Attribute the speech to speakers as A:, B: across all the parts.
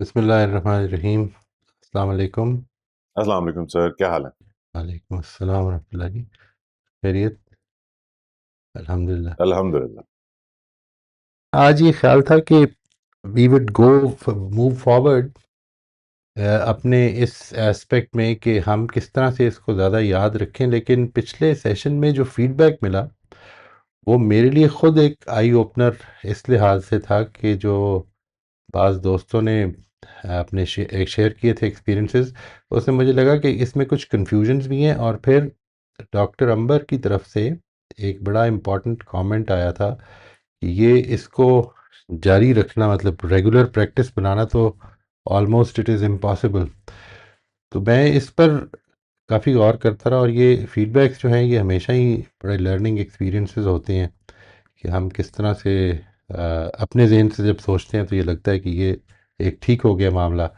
A: बिस्मिल्लाहिर्रहमानिर्रहीम। अस्सलाम वालेकुम।
B: अस्सलाम वालेकुम सर, क्या हाल है?
A: वालेकुम अस्सलाम वरहमतुल्लाह जी। खैरियत? अल्हम्दुलिल्लाह।
B: अल्हम्दुलिल्लाह।
A: आज ये ख्याल था कि we would go move forward अपने इस एस्पेक्ट में कि हम किस तरह से इसको ज़्यादा याद रखें, लेकिन पिछले सेशन में जो फीडबैक मिला वो मेरे लिए ख़ुद एक आई ओपनर इस लिहाज से था कि जो बाज़ दोस्तों ने अपने शेयर किए थे एक्सपीरियंसेस, उससे मुझे लगा कि इसमें कुछ कन्फ्यूजन्स भी हैं। और फिर डॉक्टर अंबर की तरफ से एक बड़ा इम्पॉर्टेंट कमेंट आया था कि ये इसको जारी रखना, मतलब रेगुलर प्रैक्टिस बनाना, तो ऑलमोस्ट इट इज़ इम्पॉसिबल। तो मैं इस पर काफ़ी गौर करता रहा, और ये फीडबैक्स जो हैं ये हमेशा ही बड़े लर्निंग एक्सपीरियंसेस होते हैं कि हम किस तरह से अपने जहन से जब सोचते हैं तो ये लगता है कि ये एक ठीक हो गया मामला,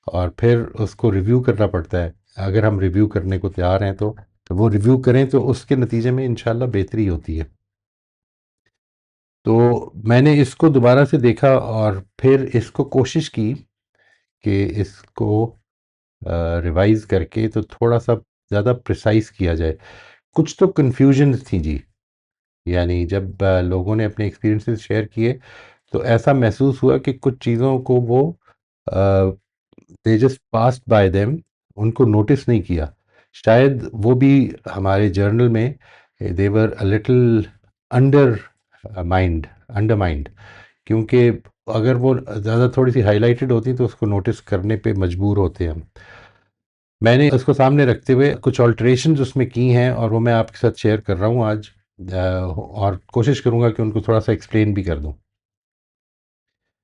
A: और फिर उसको रिव्यू करना पड़ता है। अगर हम रिव्यू करने को तैयार हैं तो वो रिव्यू करें, तो उसके नतीजे में इंशाल्लाह बेहतरी होती है। तो मैंने इसको दोबारा से देखा और फिर इसको कोशिश की कि इसको रिवाइज करके तो थोड़ा सा ज़्यादा प्रिसाइज किया जाए। कुछ तो कन्फ्यूजन्स थी जी, यानी जब लोगों ने अपने एक्सपीरियंसेस शेयर किए तो ऐसा महसूस हुआ कि कुछ चीज़ों को वो दे जस्ट पास्ड बाय देम, उनको नोटिस नहीं किया। शायद वो भी हमारे जर्नल में they were a little undermined undermined, क्योंकि अगर वो ज़्यादा थोड़ी सी हाईलाइटेड होती तो उसको नोटिस करने पे मजबूर होते हम। मैंने उसको सामने रखते हुए कुछ ऑल्ट्रेशंस उसमें की हैं, और वो मैं आपके साथ शेयर कर रहा हूँ आज। और कोशिश करूँगा कि उनको थोड़ा सा एक्सप्लेन भी कर दूँ।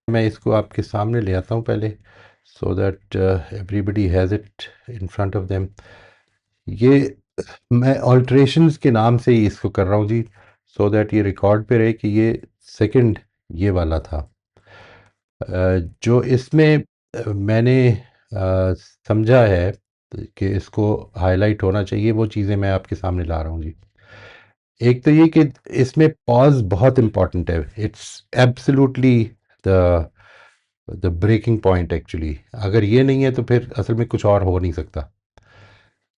A: मैं इसको आपके सामने ले आता हूँ पहले, so that everybody has it in front of them. ये मैं ऑल्ट्रेशंस के नाम से ही इसको कर रहा हूँ जी, सो दैट ये रिकॉर्ड पे रहे कि ये सेकंड ये वाला था। जो इसमें मैंने समझा है कि इसको हाईलाइट होना चाहिए, वो चीज़ें मैं आपके सामने ला रहा हूँ जी। एक तो ये कि इसमें पॉज बहुत इम्पॉर्टेंट है। It's absolutely the the breaking point actually. अगर ये नहीं है तो फिर असल में कुछ और हो नहीं सकता।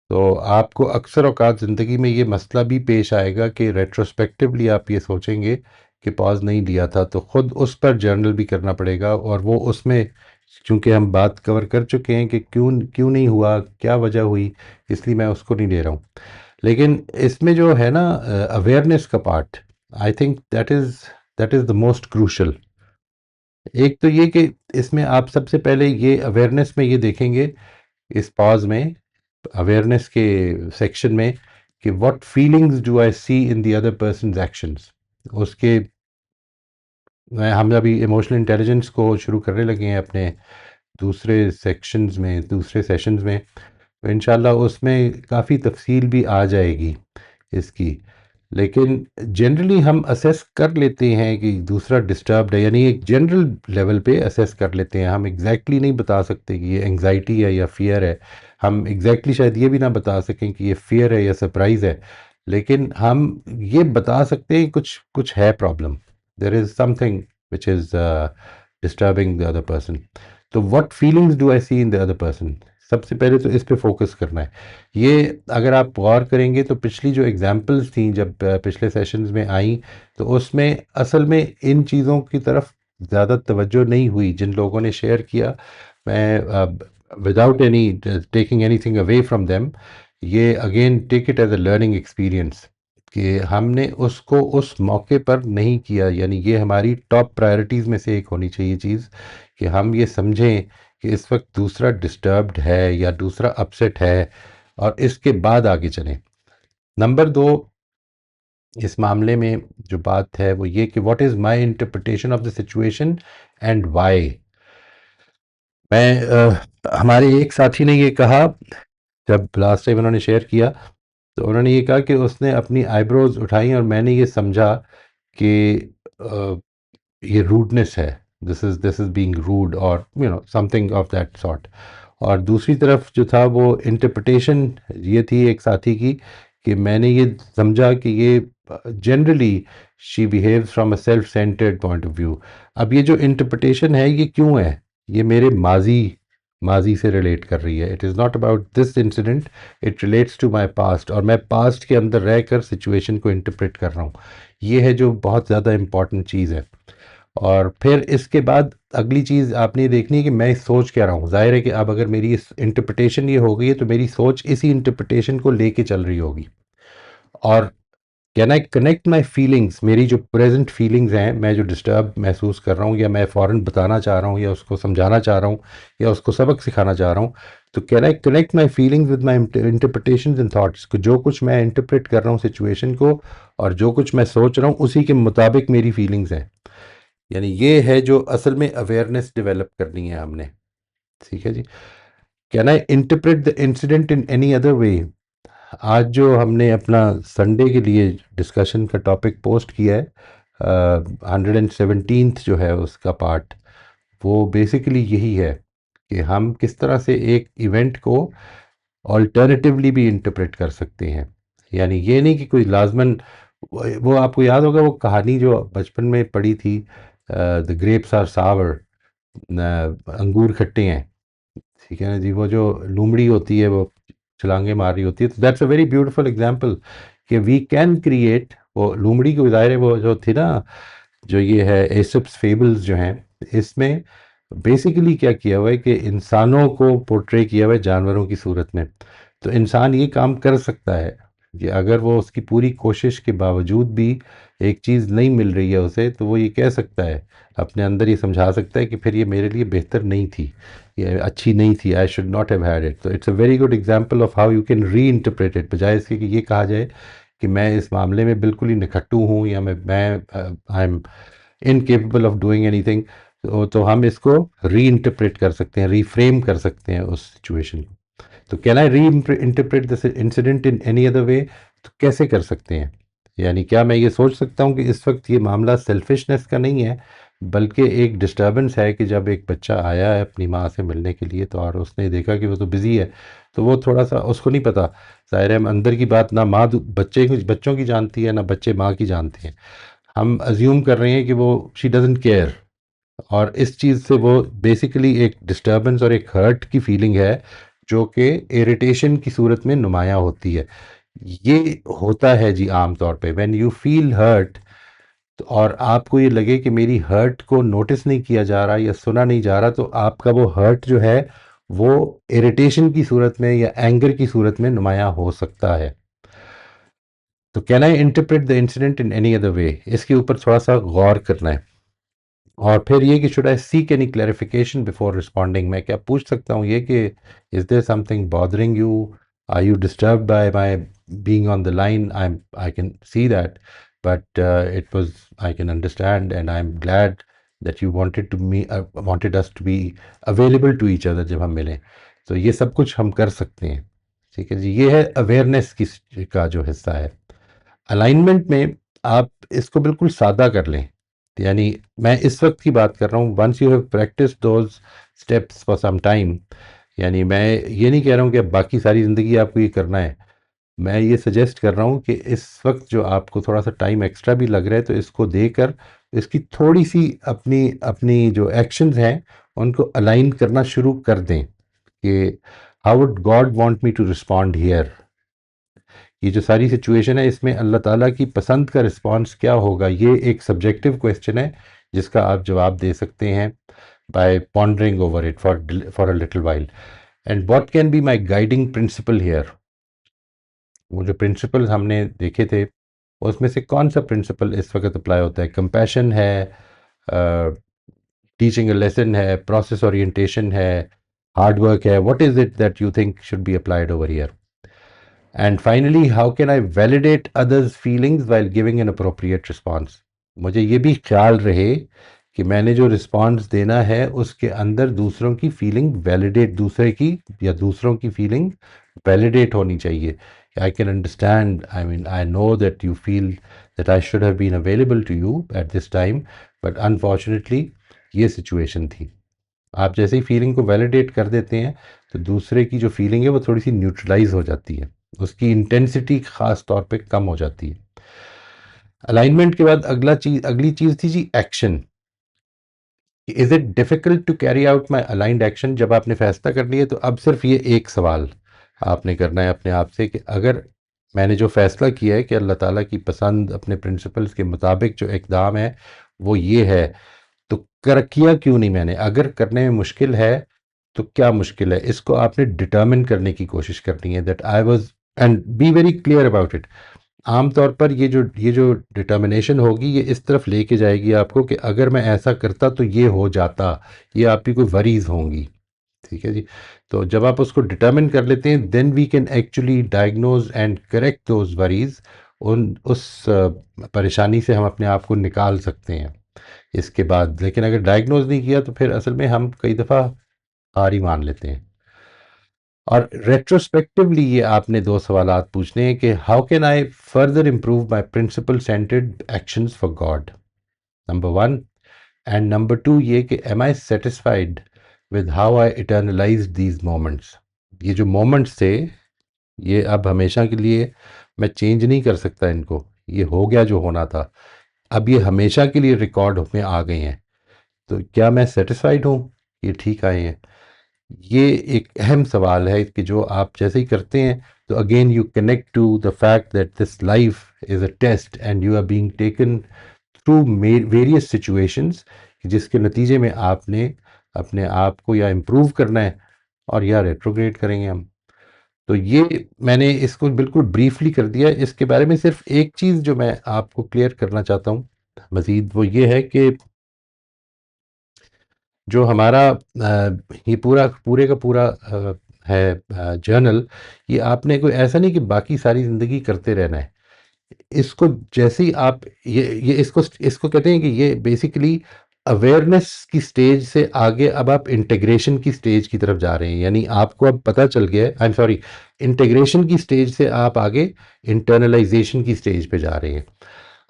A: तो आपको अक्सर औकात ज़िंदगी में ये मसला भी पेश आएगा कि रेट्रोस्पेक्टिवली आप ये सोचेंगे कि पॉज नहीं लिया था, तो ख़ुद उस पर जर्नल भी करना पड़ेगा। और वो उसमें चूँकि हम बात कवर कर चुके हैं कि क्यों क्यों नहीं हुआ, क्या वजह हुई, इसलिए मैं उसको नहीं ले रहा हूँ। लेकिन इसमें जो है ना अवेयरनेस का part, I think that is the most crucial. एक तो ये कि इसमें आप सबसे पहले ये अवेयरनेस में ये देखेंगे, इस पॉज में, अवेयरनेस के सेक्शन में, कि what feelings do I see in the other person's actions. उसके हम अभी इमोशनल इंटेलिजेंस को शुरू करने लगे हैं अपने दूसरे सेक्शंस में, दूसरे सेशंस में। तो इंशाल्लाह उसमें काफ़ी तफसील भी आ जाएगी इसकी। लेकिन जनरली हम असेस कर लेते हैं कि दूसरा डिस्टर्ब्ड है, यानी एक जनरल लेवल पे असेस कर लेते हैं। हम एग्जैक्टली नहीं बता सकते कि ये एंग्जाइटी है या फियर है। हम एग्जैक्टली शायद ये भी ना बता सकें कि ये फियर है या सरप्राइज़ है। लेकिन हम ये बता सकते हैं कुछ कुछ है problem, there is something which is disturbing the other person. तो what feelings do I see in the other person, सबसे पहले तो इस पे फोकस करना है। ये अगर आप गौर करेंगे तो पिछली जो एग्जांपल्स थी जब पिछले सेशंस में आई, तो उसमें असल में इन चीज़ों की तरफ ज़्यादा तवज्जो नहीं हुई जिन लोगों ने शेयर किया। मैं without any taking anything away from them, ये again take it as a learning experience कि हमने उसको उस मौके पर नहीं किया। यानी ये हमारी टॉप प्रायोरिटीज़ में से एक होनी चाहिए चीज़, कि हम ये समझें कि इस वक्त दूसरा डिस्टर्ब्ड है या दूसरा अपसेट है, और इसके बाद आगे चलें। नंबर दो, इस मामले में जो बात है वो ये कि what is my interpretation of the situation and why. हमारे एक साथी ने ये कहा, जब लास्ट टाइम उन्होंने शेयर किया, तो उन्होंने ये कहा कि उसने अपनी आईब्रोज उठाई और मैंने ये समझा कि अ, ये रूडनेस है, दिस इज बीइंग रूड, और समथिंग ऑफ दैट सॉर्ट। और दूसरी तरफ जो था वो इंटरप्रिटेशन ये थी एक साथी की, कि मैंने ये समझा कि ये generally she behaves from a self centred point of view. अब ये जो इंटरप्रिटेशन है ये क्यों है? ये मेरे माजी माजी से रिलेट कर रही है। It is not about this incident, it relates to my past, और मैं पास्ट के अंदर रहकर सिचुएशन को इंटरप्रेट कर रहा हूँ। ये है जो बहुत ज़्यादा इम्पॉर्टेंट चीज़ है। और फिर इसके बाद अगली चीज़ आपने ये देखनी है कि मैं सोच क्या रहा हूँ। ज़ाहिर है कि अब अगर मेरी इस इंटरप्रिटेशन ये हो गई है तो मेरी सोच इसी इंटरप्रिटेशन को लेके चल रही होगी। और can I connect my feelings, मेरी जो प्रेजेंट फीलिंग्स हैं, मैं जो डिस्टर्ब महसूस कर रहा हूँ या मैं फ़ौरन बताना चाह रहा हूँ या उसको समझाना चाह रहा हूँ या उसको सबक सिखाना चाह रहा हूँ, तो can I connect my feelings with my interpretation and thoughts. जो कुछ मैं इंटरप्रेट कर रहा हूँ सिचुएशन को और जो कुछ मैं सोच रहा हूँ उसी के मुताबिक मेरी फीलिंग्स हैं। यानी ये है जो असल में अवेयरनेस डेवलप करनी है हमने। ठीक है जी। Can I interpret the incident in any other way. आज जो हमने अपना संडे के लिए डिस्कशन का टॉपिक पोस्ट किया है, 117th जो है उसका पार्ट, वो बेसिकली यही है कि हम किस तरह से एक इवेंट को ऑल्टरनेटिवली भी इंटरप्रेट कर सकते हैं। यानी ये नहीं कि कोई लाजमन, वो आपको याद होगा वो कहानी जो बचपन में पढ़ी थी, द ग्रेप्स आर सावर, अंगूर खट्टे हैं। ठीक है ना जी। वो जो लूमड़ी होती है वो छलांगे मार रही होती है, तो that's a very beautiful example कि वी कैन क्रिएट। वो लूमड़ी को ज़ाहिर है वो जो थी ना, जो ये है एसप्स फेबल्स जो हैं, इसमें बेसिकली क्या किया हुआ है कि इंसानों को पोर्ट्रे किया हुआ है जानवरों की सूरत में। तो इंसान ये काम कर सकता है कि अगर वो उसकी पूरी कोशिश के बावजूद भी एक चीज़ नहीं मिल रही है उसे, तो वो ये कह सकता है, अपने अंदर ये समझा सकता है कि फिर ये मेरे लिए बेहतर नहीं थी, ये अच्छी नहीं थी, I should not have had it. तो it's a very good example of how you can reinterpret it, बजाय इसके कि ये कहा जाए कि मैं इस मामले में बिल्कुल ही निखट्टू हूँ या मैं I am incapable of doing anything. तो हम इसको री इंटरप्रेट कर सकते हैं, रीफ्रेम कर सकते हैं उस सिचुएशन को। तो कैन आई री interpret this incident in any other वे, तो कैसे कर सकते हैं? यानी क्या मैं ये सोच सकता हूँ कि इस वक्त ये मामला सेल्फिशनेस का नहीं है, बल्कि एक डिस्टर्बेंस है कि जब एक बच्चा आया है अपनी माँ से मिलने के लिए, तो और उसने देखा कि वो तो बिज़ी है, तो वो थोड़ा सा, उसको नहीं पता, ज़ाहिर है हम अंदर की बात ना माँ बच्चों की जानती है ना बच्चे माँ की जानते हैं। हम अज्यूम कर रहे हैं कि वो शी डजंट केयर, और इस चीज़ से वो बेसिकली एक डिस्टर्बेंस और एक हर्ट की फीलिंग है जो कि इरिटेशन की सूरत में नुमायाँ होती है। ये होता है जी आम तौर पे व्हेन यू फील हर्ट, और आपको ये लगे कि मेरी हर्ट को नोटिस नहीं किया जा रहा या सुना नहीं जा रहा, तो आपका वो हर्ट जो है वो इरिटेशन की सूरत में या एंगर की सूरत में नुमायाँ हो सकता है। तो can I interpret the incident in any other वे, इसके ऊपर थोड़ा सा गौर करना है। और फिर ये कि should I seek any clarification before responding, मैं क्या पूछ सकता हूँ ये कि is there something bothering you, are you disturb by my being on the line, I can see that, but it was, I can understand and I am glad that you wanted us to be available to each other जब हम मिलें। तो ये सब कुछ हम कर सकते हैं। ठीक है जी। ये है अवेयरनेस की का जो हिस्सा है। अलाइनमेंट में आप इसको बिल्कुल सादा कर लें। यानी मैं इस वक्त की बात कर रहा हूँ, once you have practice those steps for some time. यानी मैं ये नहीं कह रहा हूँ कि अब बाकी सारी ज़िंदगी आपको ये करना है। मैं ये सजेस्ट कर रहा हूँ कि इस वक्त जो आपको थोड़ा सा टाइम एक्स्ट्रा भी लग रहा है, तो इसको देकर इसकी थोड़ी सी अपनी अपनी जो एक्शंस हैं उनको अलाइन करना शुरू कर दें कि how would God want me to respond here. ये जो सारी सिचुएशन है इसमें अल्लाह ताला की पसंद का रिस्पांस क्या होगा, ये एक सब्जेक्टिव क्वेश्चन है जिसका आप जवाब दे सकते हैं by pondering over it for a little while. And what can be my guiding principle here. वो जो प्रिंसिपल हमने देखे थे उसमें से कौन सा प्रिंसिपल इस वक्त अप्लाई होता है? कंपैशन है, टीचिंग अ लेसन है, प्रोसेस ओरिएंटेशन है, हार्ड वर्क है? What is it that you think should be applied over here? And finally, how can I validate others feelings while giving an appropriate response. मुझे ये भी ख्याल रहे कि मैंने जो रिस्पॉन्स देना है उसके अंदर दूसरों की फीलिंग वैलिडेट, दूसरे की या दूसरों की फीलिंग वैलिडेट होनी चाहिए। I can understand, I mean I know that you feel that I should have been available to you at this time, but unfortunately ये सिचुएशन थी। आप जैसे ही फीलिंग को वैलिडेट कर देते हैं तो दूसरे की जो फीलिंग है वो थोड़ी सी न्यूट्रलाइज हो जाती है, उसकी इंटेंसिटी खास तौर पे कम हो जाती है। अलाइनमेंट के बाद अगली चीज थी जी action. Is it difficult to carry out my aligned action? जब आपने फैसला कर लिया तो अब सिर्फ ये एक सवाल आपने करना है अपने आप से कि अगर मैंने जो फैसला किया है कि अल्लाह ताला की पसंद अपने प्रिंसिपल्स के मुताबिक जो इकदाम है वो ये है, तो कर किया क्यों नहीं मैंने? अगर करने में मुश्किल है तो क्या मुश्किल है, इसको आपने डिटर्मिन करने की कोशिश करनी है that I was, and be very clear about it. आमतौर पर ये जो डिटर्मिनेशन होगी ये इस तरफ लेके जाएगी आपको कि अगर मैं ऐसा करता तो ये हो जाता, ये आपकी कोई वरीज होंगी। ठीक है जी। तो जब आप उसको डिटर्मिन कर लेते हैं then we can actually diagnose and correct those worries. परेशानी से हम अपने आप को निकाल सकते हैं इसके बाद। लेकिन अगर डायग्नोज नहीं किया तो फिर असल में हम कई दफ़ा हार ही मान लेते हैं। और रेट्रोस्पेक्टिवली ये आपने दो सवालात पूछने हैं कि how can I further improve my principle centred actions for God, number one. And number two ये कि am I satisfied with how I eternalise these moments. ये जो मोमेंट्स थे ये अब हमेशा के लिए मैं चेंज नहीं कर सकता इनको, ये हो गया जो होना था, अब ये हमेशा के लिए रिकॉर्ड में आ गए हैं। तो क्या मैं सेटिस्फाइड हूँ ये ठीक आए हैं? ये एक अहम सवाल है कि जो आप जैसे ही करते हैं तो again you connect to the fact that this life is a test and you are being taken through various situations, जिसके नतीजे में आपने अपने आप को या इम्प्रूव करना है और या रेट्रोग्रेड करेंगे हम। तो ये मैंने इसको बिल्कुल ब्रीफली कर दिया। इसके बारे में सिर्फ एक चीज़ जो मैं आपको क्लियर करना चाहता हूँ मज़ीद, वो ये है कि जो हमारा ये पूरे का पूरा है जर्नल, ये आपने कोई ऐसा नहीं कि बाकी सारी ज़िंदगी करते रहना है। इसको जैसे ही आप ये इसको इसको कहते हैं कि ये बेसिकली अवेयरनेस की स्टेज से आगे अब आप इंटीग्रेशन की स्टेज की तरफ जा रहे हैं। यानी आपको अब पता चल गया है, आई एम सॉरी, इंटीग्रेशन की स्टेज से आप आगे इंटरनलाइजेशन की स्टेज पे जा रहे हैं।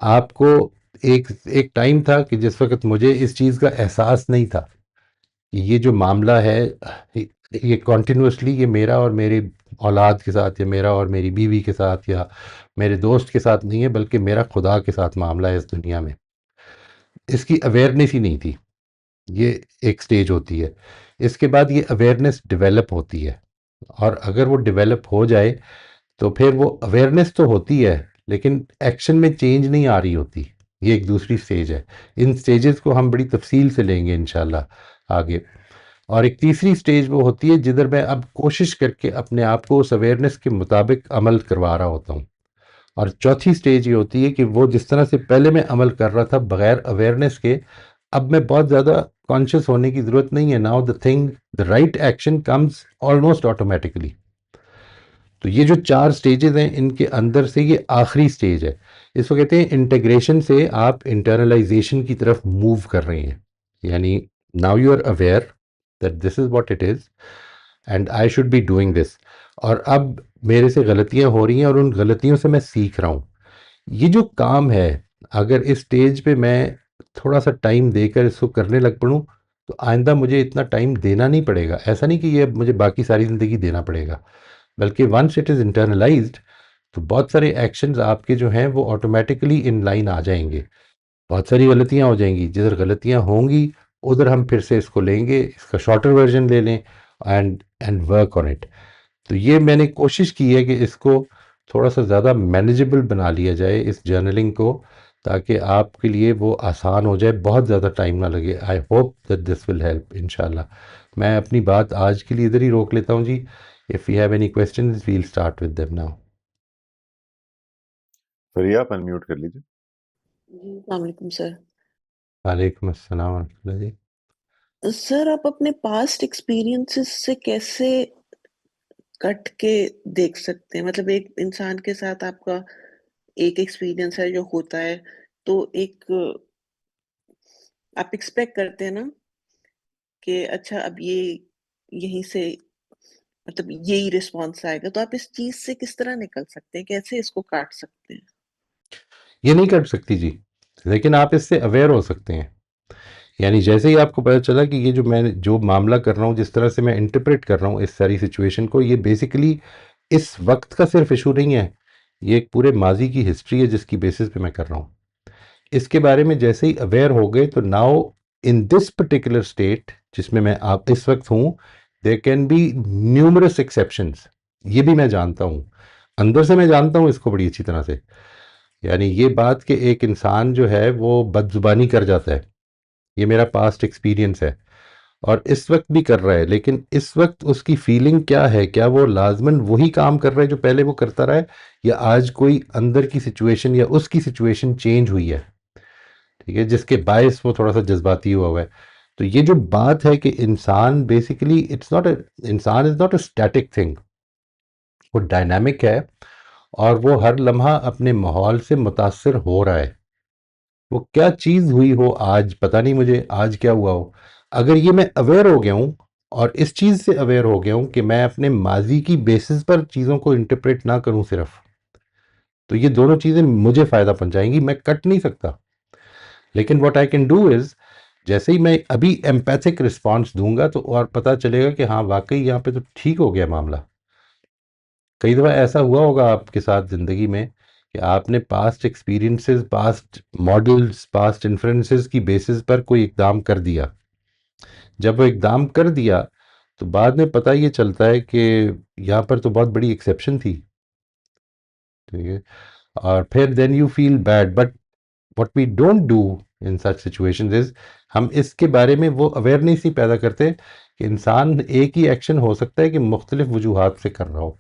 A: आपको एक एक टाइम था कि जिस वक़्त मुझे इस चीज़ का एहसास नहीं था कि ये जो मामला है ये कॉन्टिन्यूसली ये मेरा और मेरे औलाद के साथ या मेरा और मेरी बीवी के साथ या मेरे दोस्त के साथ नहीं है, बल्कि मेरा खुदा के साथ मामला है इस दुनिया में। इसकी अवेयरनेस ही नहीं थी। ये एक स्टेज होती है। इसके बाद ये अवेयरनेस डेवलप होती है, और अगर वो डेवलप हो जाए तो फिर वो अवेयरनेस तो होती है लेकिन एक्शन में चेंज नहीं आ रही होती। ये एक दूसरी स्टेज है। इन स्टेजेस को हम बड़ी तफसील से लेंगे इंशाल्लाह आगे। और एक तीसरी स्टेज वो होती है जिधर मैं अब कोशिश करके अपने आप को उस अवेयरनेस के मुताबिक अमल करवा रहा होता हूँ। और चौथी स्टेज ये होती है कि वो जिस तरह से पहले मैं अमल कर रहा था बगैर अवेयरनेस के, अब मैं बहुत ज़्यादा कॉन्शियस होने की ज़रूरत नहीं है। Now the right action comes almost automatically. तो ये जो चार स्टेजेस हैं इनके अंदर से ये आखिरी स्टेज है। इसको कहते हैं इंटीग्रेशन से आप इंटरनलाइजेशन की तरफ मूव कर रहे हैं। यानी now you are aware that this is what it is and I should be doing this. और अब मेरे से गलतियां हो रही हैं और उन गलतियों से मैं सीख रहा हूँ। ये जो काम है, अगर इस स्टेज पे मैं थोड़ा सा टाइम देकर इसको करने लग पड़ूँ तो आइंदा मुझे इतना टाइम देना नहीं पड़ेगा। ऐसा नहीं कि ये मुझे बाकी सारी ज़िंदगी देना पड़ेगा, बल्कि वंस इट इज़ इंटरनलाइज्ड तो बहुत सारे एक्शंस आपके जो हैं वो ऑटोमेटिकली इन लाइन आ जाएंगे। बहुत सारी गलतियां हो जाएंगी, जिधर गलतियां होंगी उधर हम फिर से इसको लेंगे, इसका शॉर्टर वर्जन ले लें एंड वर्क ऑन इट। तो ये मैंने कोशिश की है कि इसको थोड़ा सा ज़्यादा मैनेजेबल बना लिया जाए इस जर्नलिंग को, ताकि आपके लिए वो आसान हो जाए, बहुत ज़्यादा टाइम ना लगे। I hope that this will help इंशाल्लाह। मैं अपनी बात आज के लिए इधर ही रोक लेता हूँ जी। If you have any questions we'll start with them now.
B: Fariya, आप अनम्यूट कर लीजिए।
C: जी, अस्सलाम वालेकुम सर।
A: वालेकुम अस्सलाम वरहमतुल्लाह जी।
C: सर, आप अपने पास्ट एक्सपीरियंसेस से कैसे कट के देख सकते हैं? मतलब एक इंसान के साथ आपका एक एक्सपीरियंस है जो होता है, तो एक आप एक्सपेक्ट करते हैं ना कि अच्छा अब ये यहीं से मतलब यही रिस्पॉन्स आएगा, तो आप इस चीज़ से किस तरह निकल सकते हैं? कैसे इसको काट सकते हैं?
A: ये नहीं कर सकती जी, लेकिन आप इससे अवेयर हो सकते हैं। यानी जैसे ही आपको पता चला कि ये जो मामला कर रहा हूँ, जिस तरह से मैं इंटरप्रेट कर रहा हूँ इस सारी सिचुएशन को, ये बेसिकली इस वक्त का सिर्फ इशू नहीं है, ये एक पूरे माजी की हिस्ट्री है जिसकी बेसिस पे मैं कर रहा हूँ। इसके बारे में जैसे ही अवेयर हो गए तो now in this particular state जिसमें मैं आप इस वक्त हूँ, there can be numerous exceptions. ये भी मैं जानता हूँ, अंदर से मैं जानता हूँ इसको बड़ी अच्छी तरह से। यानी ये बात कि एक इंसान जो है वो बदजुबानी कर जाता है, ये मेरा पास्ट एक्सपीरियंस है और इस वक्त भी कर रहा है। लेकिन इस वक्त उसकी फीलिंग क्या है, क्या वो लाजमन वही काम कर रहा है जो पहले वो करता रहा है, या आज कोई अंदर की सिचुएशन या उसकी सिचुएशन चेंज हुई है, ठीक है, जिसके बायस वो थोड़ा सा जज्बाती हुआ है। तो ये जो बात है कि इंसान बेसिकली इट्स नॉट इंसान is not a static thing, वो डायनामिक है और वो हर लम्हा अपने माहौल से मुतासर हो रहा है। वो क्या चीज़ हुई हो आज, पता नहीं मुझे आज क्या हुआ हो, अगर ये मैं अवेयर हो गया हूँ और इस चीज़ से अवेयर हो गया हूँ कि मैं अपने माजी की बेसिस पर चीज़ों को इंटरप्रेट ना करूँ सिर्फ, तो ये दोनों चीज़ें मुझे फ़ायदा पहुंचाएंगी। मैं कट नहीं सकता, लेकिन what I can do is, जैसे ही मैं अभी एम्पैथिक रिस्पॉन्स दूंगा तो और पता चलेगा कि हाँ वाकई यहाँ पे तो ठीक हो गया मामला। कई दफ़ा ऐसा हुआ होगा आपके साथ ज़िंदगी में कि आपने past experiences, past models, past influences की बेसिस पर कोई इकदाम कर दिया। जब वो इकदाम कर दिया तो बाद में पता ये चलता है कि यहाँ पर तो बहुत बड़ी एक्सेप्शन थी, ठीक है, और फिर then you feel bad. But what we don't do in such situations is, हम इसके बारे में वो अवेयरनेस ही पैदा करते कि इंसान एक ही एक्शन हो सकता है कि मुख्तलिफ वजूहात से कर रहा हो।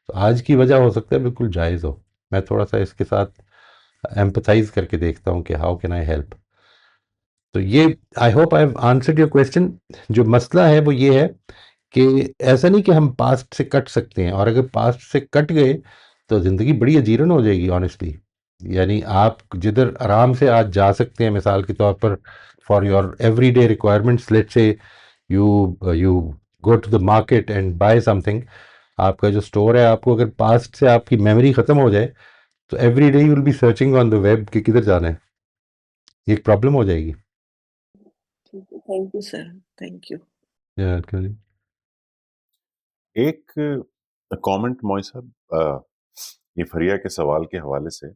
A: तो आज की वजह हो सकता है बिल्कुल जायज़ हो। मैं थोड़ा सा इसके साथ एम्पथाइज करके देखता हूँ कि हाउ कैन आई हेल्प। तो ये, I hope I have answered your question. जो मसला है वो ये है कि ऐसा नहीं कि हम पास्ट से कट सकते हैं, और अगर पास्ट से कट गए तो ज़िंदगी बड़ी अजीरन हो जाएगी ऑनेस्टली। यानी आप जिधर आराम से आज जा सकते हैं, मिसाल के तौर पर for your every day requirements, let's say you you go to the market and buy something, आपका जो स्टोर है, आपको अगर पास्ट से आपकी मेमोरी ख़त्म हो जाए तो every day you will be searching on the web कि किधर जाना है। ये एक प्रॉब्लम हो जाएगी।
C: ठीक है, thank you sir, thank you.
A: Yeah,
B: एक कमेंट मोई साहब, ये फरिया के सवाल के हवाले से,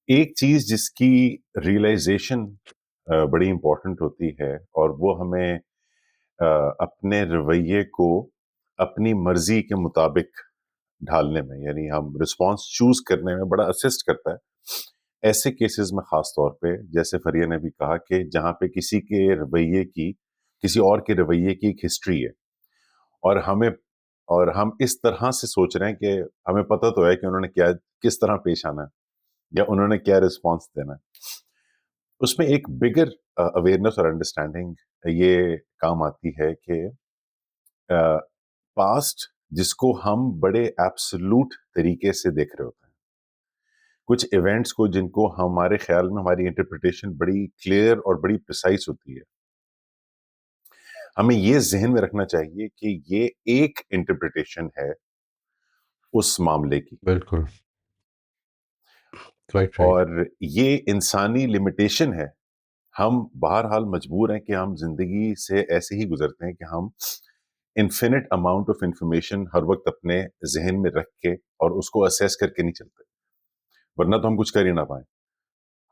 B: एक चीज जिसकी रियलाइजेशन बड़ी इंपॉर्टेंट होती है, और वो हमें अपने रवैये को अपनी मर्जी के मुताबिक ढालने में, यानी हम रिस्पांस चूज करने में बड़ा असिस्ट करता है। ऐसे केसेस में खास तौर पे, जैसे फरिया ने भी कहा कि जहां पे किसी के रवैये की, किसी और के रवैये की एक हिस्ट्री है, और हम इस तरह से सोच रहे हैं कि हमें पता तो है कि उन्होंने क्या, किस तरह पेश आना है या उन्होंने क्या रिस्पांस देना है। उसमें एक बिगर अवेयरनेस और अंडरस्टैंडिंग ये काम आती है कि पास्ट जिसको हम बड़े एब्सोल्यूट तरीके से देख रहे होते हैं, कुछ इवेंट्स को जिनको हमारे ख्याल में हमारी इंटरप्रिटेशन बड़ी क्लियर और बड़ी प्रिसाइज होती है, हमें ये जहन में रखना चाहिए कि ये एक इंटरप्रिटेशन है उस मामले की,
A: बिल्कुल राइट राइट।
B: और ये इंसानी लिमिटेशन है। हम बहरहाल मजबूर हैं कि हम जिंदगी से ऐसे ही गुजरते हैं कि हम इन्फिनिट अमाउंट ऑफ इंफॉर्मेशन हर वक्त अपने जहन में रख के और उसको असेस करके नहीं चलते, वरना तो हम कुछ कर ही ना पाए।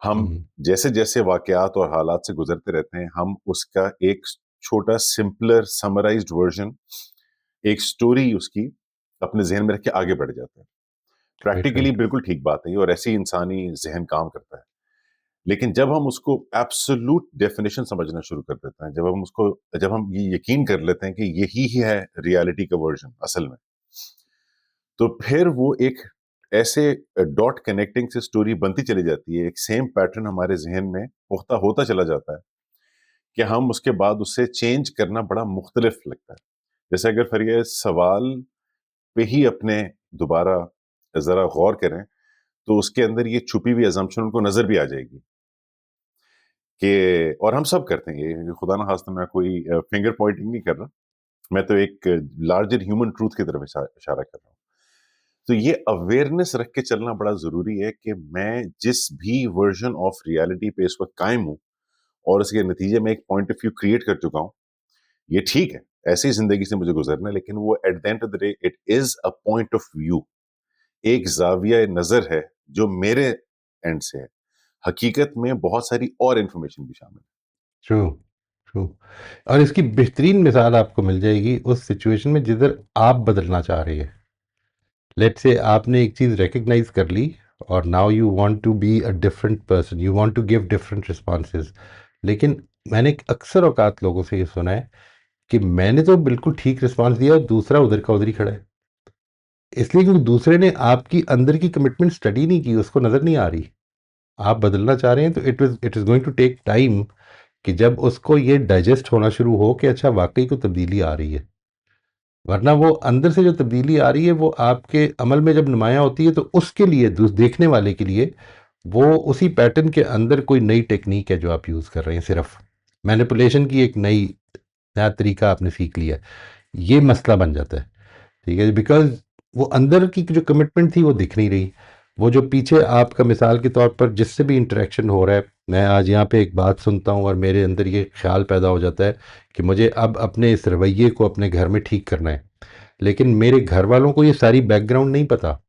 B: हम जैसे जैसे वाकयात और हालात से गुजरते रहते हैं, हम उसका एक छोटा सिंपलर समराइज्ड वर्जन, एक स्टोरी उसकी अपने जहन में रख के आगे बढ़ जाते हैं।
A: Right
B: practically
A: right.
B: बिल्कुल ठीक बात है, और ऐसे ही इंसानी जहन काम करता है। लेकिन जब हम उसको एब्सोल्यूट डेफिनेशन समझना शुरू कर देते हैं, जब हम ये यकीन कर लेते हैं कि यही ही है रियलिटी का वर्जन असल में, तो फिर वो एक ऐसे डॉट कनेक्टिंग से स्टोरी बनती चली जाती है, एक सेम पैटर्न हमारे जहन में पुख्ता होता चला जाता है कि हम उसके बाद उससे चेंज करना बड़ा मुख्तलिफ लगता है। जैसे अगर फिर ये सवाल पे ही अपने दोबारा जरा गौर करें, तो उसके अंदर ये छुपी हुई अजम्पशन उनको नजर भी आ जाएगी कि, और हम सब करते हैं ये, खुदा ना खास्ता मैं कोई फिंगर पॉइंटिंग नहीं कर रहा, मैं तो एक लार्जर ह्यूमन ट्रूथ की तरफ इशारा कर रहा हूँ। तो ये अवेयरनेस रख के चलना बड़ा जरूरी है कि मैं जिस भी वर्जन ऑफ रियलिटी पे इस वक्त कायम हूँ और उसके नतीजे में एक पॉइंट ऑफ व्यू क्रिएट कर चुका हूँ, ये ठीक है, ऐसी जिंदगी से मुझे गुजरना है, लेकिन वो at the end of the day it is a point of view, एक जाविया नजर है जो मेरे एंड से है। हकीकत में बहुत सारी और इन्फॉर्मेशन भी शामिल है।
A: True, true. और इसकी बेहतरीन मिसाल आपको मिल जाएगी उस सिचुएशन में जिधर आप बदलना चाह रही है। लेट्स से आपने एक चीज़ रिकग्नाइज कर ली और now you want to be a different person, you want to give different responses. लेकिन मैंने अक्सर औकात लोगों से ये सुना है कि मैंने तो बिल्कुल ठीक रिस्पॉन्स दिया और दूसरा उधर का उधर ही खड़ा है। इसलिए क्योंकि दूसरे ने आपकी अंदर की कमिटमेंट स्टडी नहीं की, उसको नज़र नहीं आ रही। आप बदलना चाह रहे हैं तो it is going to take time कि जब उसको ये डाइजेस्ट होना शुरू हो कि अच्छा वाकई को तब्दीली आ रही है। वरना वो अंदर से जो तब्दीली आ रही है वो आपके अमल में जब नुमायाँ होती है तो उसके लिए देखने वाले के लिए वो उसी पैटर्न के अंदर कोई नई टेक्निक है जो आप यूज़ कर रहे हैं। सिर्फ मैनिपुलेशन की एक नया तरीका आपने सीख लिया, ये मसला बन जाता है। ठीक है, बिकॉज वो अंदर की जो कमिटमेंट थी वो दिख नहीं रही। वो जो पीछे आपका मिसाल के तौर पर जिससे भी इंटरेक्शन हो रहा है, मैं आज यहाँ पे एक बात सुनता हूँ और मेरे अंदर ये ख्याल पैदा हो जाता है कि मुझे अब अपने इस रवैये को अपने घर में ठीक करना है। लेकिन मेरे घर वालों को ये सारी बैकग्राउंड नहीं पता,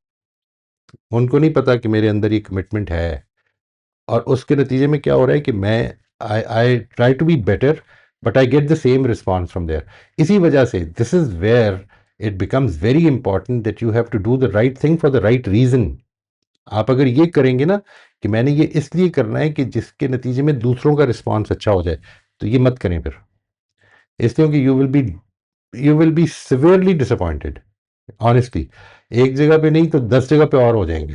A: उनको नहीं पता कि मेरे अंदर ये कमिटमेंट है। और उसके नतीजे में क्या हो रहा है कि मैं I try to be better but I get the same response from there. इसी वजह से this is where it becomes very important that you have to do the right thing for the right reason. आप अगर ये करेंगे ना कि मैंने ये इसलिए करना है कि जिसके नतीजे में दूसरों का रिस्पॉन्स अच्छा हो जाए, तो ये मत करें फिर। इसलिए कि you will be severely disappointed, honestly. एक जगह पे नहीं तो 10 जगह पे और हो जाएंगे।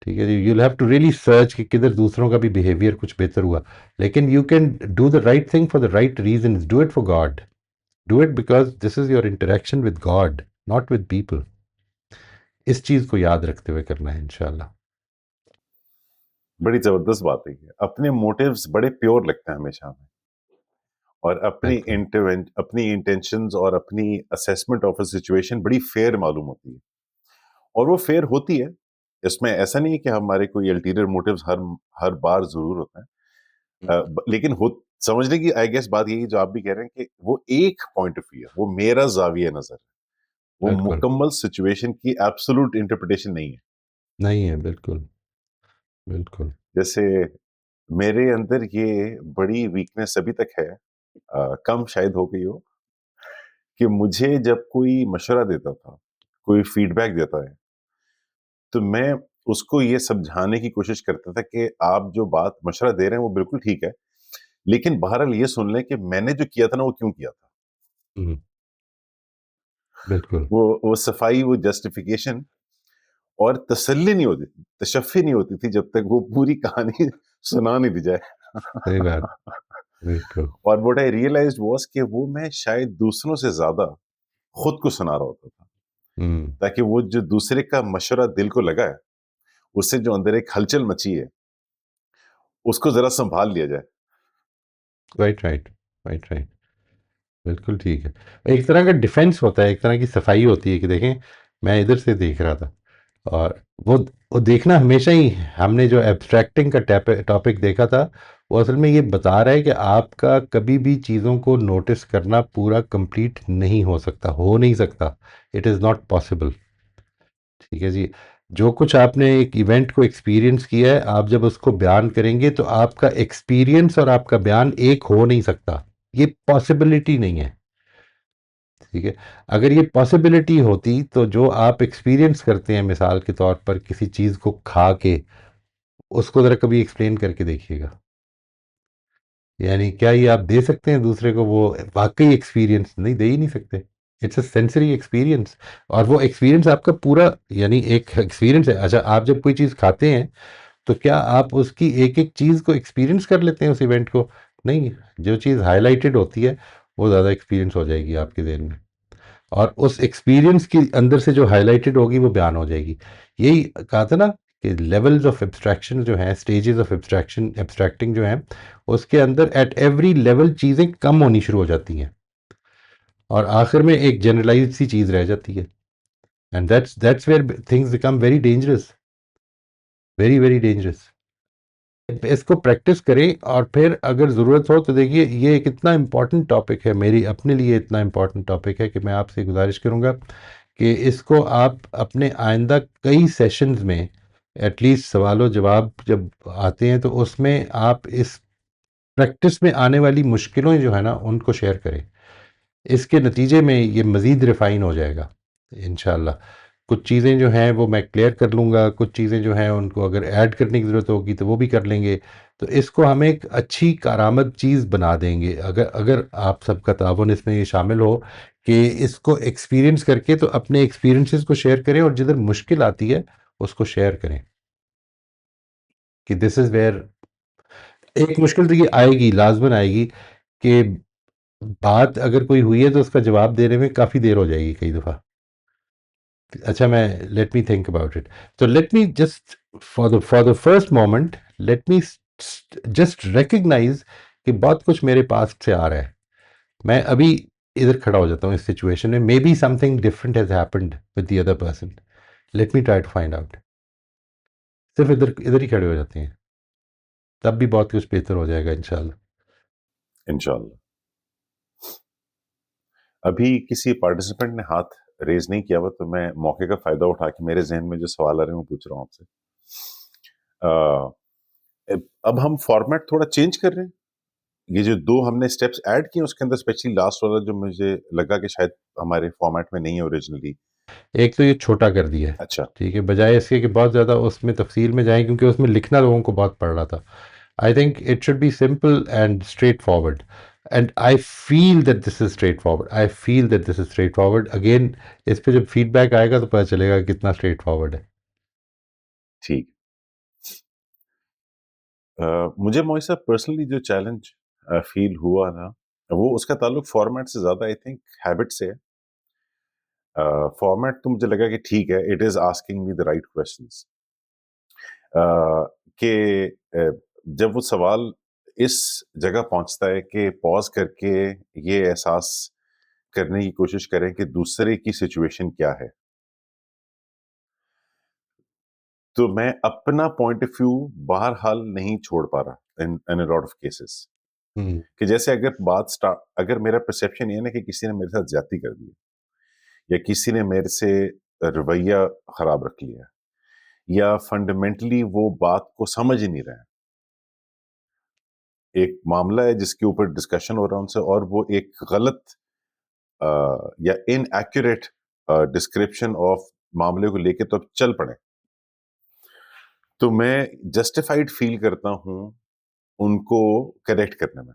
A: ठीक है जी, you have to really search कि किधर दूसरों का भी बिहेवियर कुछ बेहतर हुआ। लेकिन you can do the right thing for the right reason, do it for God, do it because this is your interaction with God, not with people. इस चीज को याद रखते हुए करना है इंशाल्लाह।
B: बड़ी जबरदस्त बात है ये। अपने मोटिव्स बड़े प्योर लगते हैं हमेशा हमें, और
A: बिल्कुल
B: अपनी इंटेंशंस और अपनी असेसमेंट ऑफ अ सिचुएशन बड़ी फेयर मालूम होती है, और वो फेयर होती है। इसमें ऐसा नहीं है कि हमारे कोई अल्टीरियर मोटिव्स हर बार जरूर होते हैं। लेकिन हो समझने की आई गेस बात यही जो आप भी कह रहे हैं कि वो एक पॉइंट ऑफ व्यू है, वो मेरा जाविया नजर है, वो
A: बिल्कुल
B: मुकम्मल सिचुएशन की एब्सोल्यूट इंटरप्रिटेशन नहीं है।
A: नहीं है, बिल्कुल बिल्कुल।
B: जैसे मेरे अंदर ये बड़ी वीकनेस अभी तक है, कम शायद हो गई हो, कि मुझे जब कोई मशवरा देता था, कोई फीडबैक देता है, तो मैं उसको ये समझाने की कोशिश करता था कि आप जो बात मशवरा दे रहे हैं वो बिल्कुल ठीक है, लेकिन बहरहाल ये सुन लें कि मैंने जो किया था ना वो क्यों किया था।
A: हम्म, बिल्कुल
B: वो सफाई, वो जस्टिफिकेशन और तसल्ली नहीं होती, तशफ़ी नहीं होती थी जब तक वो पूरी कहानी सुना नहीं दी जाए।
A: सही बात, बिल्कुल।
B: और व्हाट आई रियलाइज्ड वाज कि वो मैं शायद दूसरों से ज्यादा खुद को सुना रहा होता था,
A: हम्म,
B: ताकि वो जो दूसरे का मशवरा दिल को लगा है, उससे जो अंदर एक हलचल मची है, उसको जरा संभाल लिया जाए।
A: राइट राइट, राइट राइट, बिल्कुल ठीक है। एक तरह का डिफेंस होता है, एक तरह की सफाई होती है कि देखें मैं इधर से देख रहा था। और वो देखना हमेशा ही, हमने जो एब्स्ट्रैक्टिंग का टॉपिक देखा था वो असल में ये बता रहा है कि आपका कभी भी चीज़ों को नोटिस करना पूरा कंप्लीट नहीं हो सकता, हो नहीं सकता। It is not possible. ठीक है जी। जो कुछ आपने एक इवेंट को एक्सपीरियंस किया है, आप जब उसको बयान करेंगे तो आपका एक्सपीरियंस और आपका बयान एक हो नहीं सकता, ये पॉसिबिलिटी नहीं है। ठीक है, अगर ये पॉसिबिलिटी होती तो जो आप एक्सपीरियंस करते हैं मिसाल के तौर पर किसी चीज़ को खा के, उसको ज़रा कभी एक्सप्लेन करके देखिएगा। यानी क्या ये आप दे सकते हैं दूसरे को वो वाकई एक्सपीरियंस? नहीं, दे ही नहीं सकते। It's a sensory experience. और वो एक्सपीरियंस आपका पूरा, यानी एक एक्सपीरियंस है। अच्छा, आप जब कोई चीज़ खाते हैं तो क्या आप उसकी एक एक चीज़ को एक्सपीरियंस कर लेते हैं उस इवेंट को? नहीं, जो चीज़ हाईलाइटेड होती है वो ज़्यादा एक्सपीरियंस हो जाएगी आपके जहन में, और उस एक्सपीरियंस के अंदर से जो हाईलाइटेड होगी वो बयान हो जाएगी। यही कहा था ना कि लेवल्स ऑफ एब्स्ट्रैक्शन जो हैं, स्टेजेस ऑफ एब्स्ट्रैक्शन, एब्स्ट्रैक्टिंग जो हैं, उसके अंदर एट एवरी लेवल चीज़ें कम होनी शुरू हो जाती हैं और आखिर में एक जनरलाइज सी चीज़ रह जाती है। And that's where things become very dangerous, very very dangerous. इसको प्रैक्टिस करें और फिर अगर ज़रूरत हो तो देखिए, ये एक इतना इम्पॉर्टेंट टॉपिक है, मेरी अपने लिए इतना इम्पॉर्टेंट टॉपिक है कि मैं आपसे गुजारिश करूँगा कि इसको आप अपने आइंदा कई सेशंस में एटलीस्ट सवाल जवाब जब आते हैं तो उसमें आप इस प्रैक्टिस में आने वाली मुश्किलें जो है ना उनको शेयर करें। इसके नतीजे में ये मज़ीद रिफ़ाइन हो जाएगा इंशाल्लाह। कुछ चीज़ें जो हैं वो मैं क्लियर कर लूँगा, कुछ चीज़ें जो हैं उनको अगर ऐड करने की ज़रूरत होगी तो वो भी कर लेंगे। तो इसको हम एक अच्छी कारआमद चीज़ बना देंगे अगर अगर आप सबका ताउन इसमें ये शामिल हो कि इसको एक्सपीरियंस करके तो अपने एक्सपीरियंसेस को शेयर करें और जिधर मुश्किल आती है उसको शेयर करें कि दिस इज़ वेयर एक मुश्किल तो ये आएगी, लाज़िमन आएगी कि बात अगर कोई हुई है तो उसका जवाब देने में काफ़ी देर हो जाएगी कई दफ़ा। अच्छा मैं let me think about it. तो let me just for the first moment let me just recognise कि बहुत कुछ मेरे पास से आ रहा है। मैं अभी इधर खड़ा हो जाता हूँ इस सिचुएशन में, maybe something different has happened with the other person, let me try to find out. सिर्फ इधर इधर ही खड़े हो जाते हैं, तब भी बहुत कुछ बेहतर हो जाएगा इंशाल्लाह।
B: इंशाल्लाह। अभी किसी पार्टिसिपेंट ने हाथ रेज नहीं किया हुआ, तो मैं मौके का फायदा उठा के मेरे जहन में जो सवाल आ रहे हैं वो पूछ रहा हूँ आपसे। अब हम फॉर्मेट थोड़ा चेंज कर रहे हैं। ये जो 2 हमने स्टेप्स ऐड किए उसके अंदर स्पेशली लास्ट वाला जो मुझे लगा कि शायद हमारे फॉर्मेट में नहीं है ओरिजिनली।
A: एक तो ये छोटा कर दिया है,
B: अच्छा,
A: ठीक है, बजाय इसके कि बहुत ज़्यादा उसमें तफसील में जाएं, क्योंकि उसमें लिखना लोगों को बहुत पड़ रहा था। आई think it should be simple and straight forward, and I feel that this is straight forward, I feel that this is straight forward. Again इस पे जब फीडबैक आएगा तो पता चलेगा कितना स्ट्रेट फॉरवर्ड है।
B: ठीक। मुझे मोई साहब पर्सनली जो चैलेंज फील हुआ ना, वो उसका ताल्लुक फॉर्मेट से ज़्यादा आई थिंक हैबिट से है। फॉर्मेट तो मुझे लगा कि ठीक है, it is asking me the right questions. कि जब वो सवाल इस जगह पहुंचता है कि पॉज करके ये एहसास करने की कोशिश करें कि दूसरे की सिचुएशन क्या है, तो मैं अपना पॉइंट ऑफ व्यू बहरहाल नहीं छोड़ पा रहा इन इन लॉट ऑफ केसेस। कि जैसे अगर मेरा परसेप्शन ये है ना कि किसी ने मेरे साथ ज्यादती कर दी या किसी ने मेरे से रवैया खराब रख लिया या फंडामेंटली वो बात को समझ ही नहीं रहे हैं, एक मामला है जिसके ऊपर डिस्कशन हो रहा है उनसे और वो एक गलत या इनएक्यूरेट डिस्क्रिप्शन ऑफ मामले को लेके तो चल पड़े, तो मैं जस्टिफाइड फील करता हूं उनको करेक्ट करने में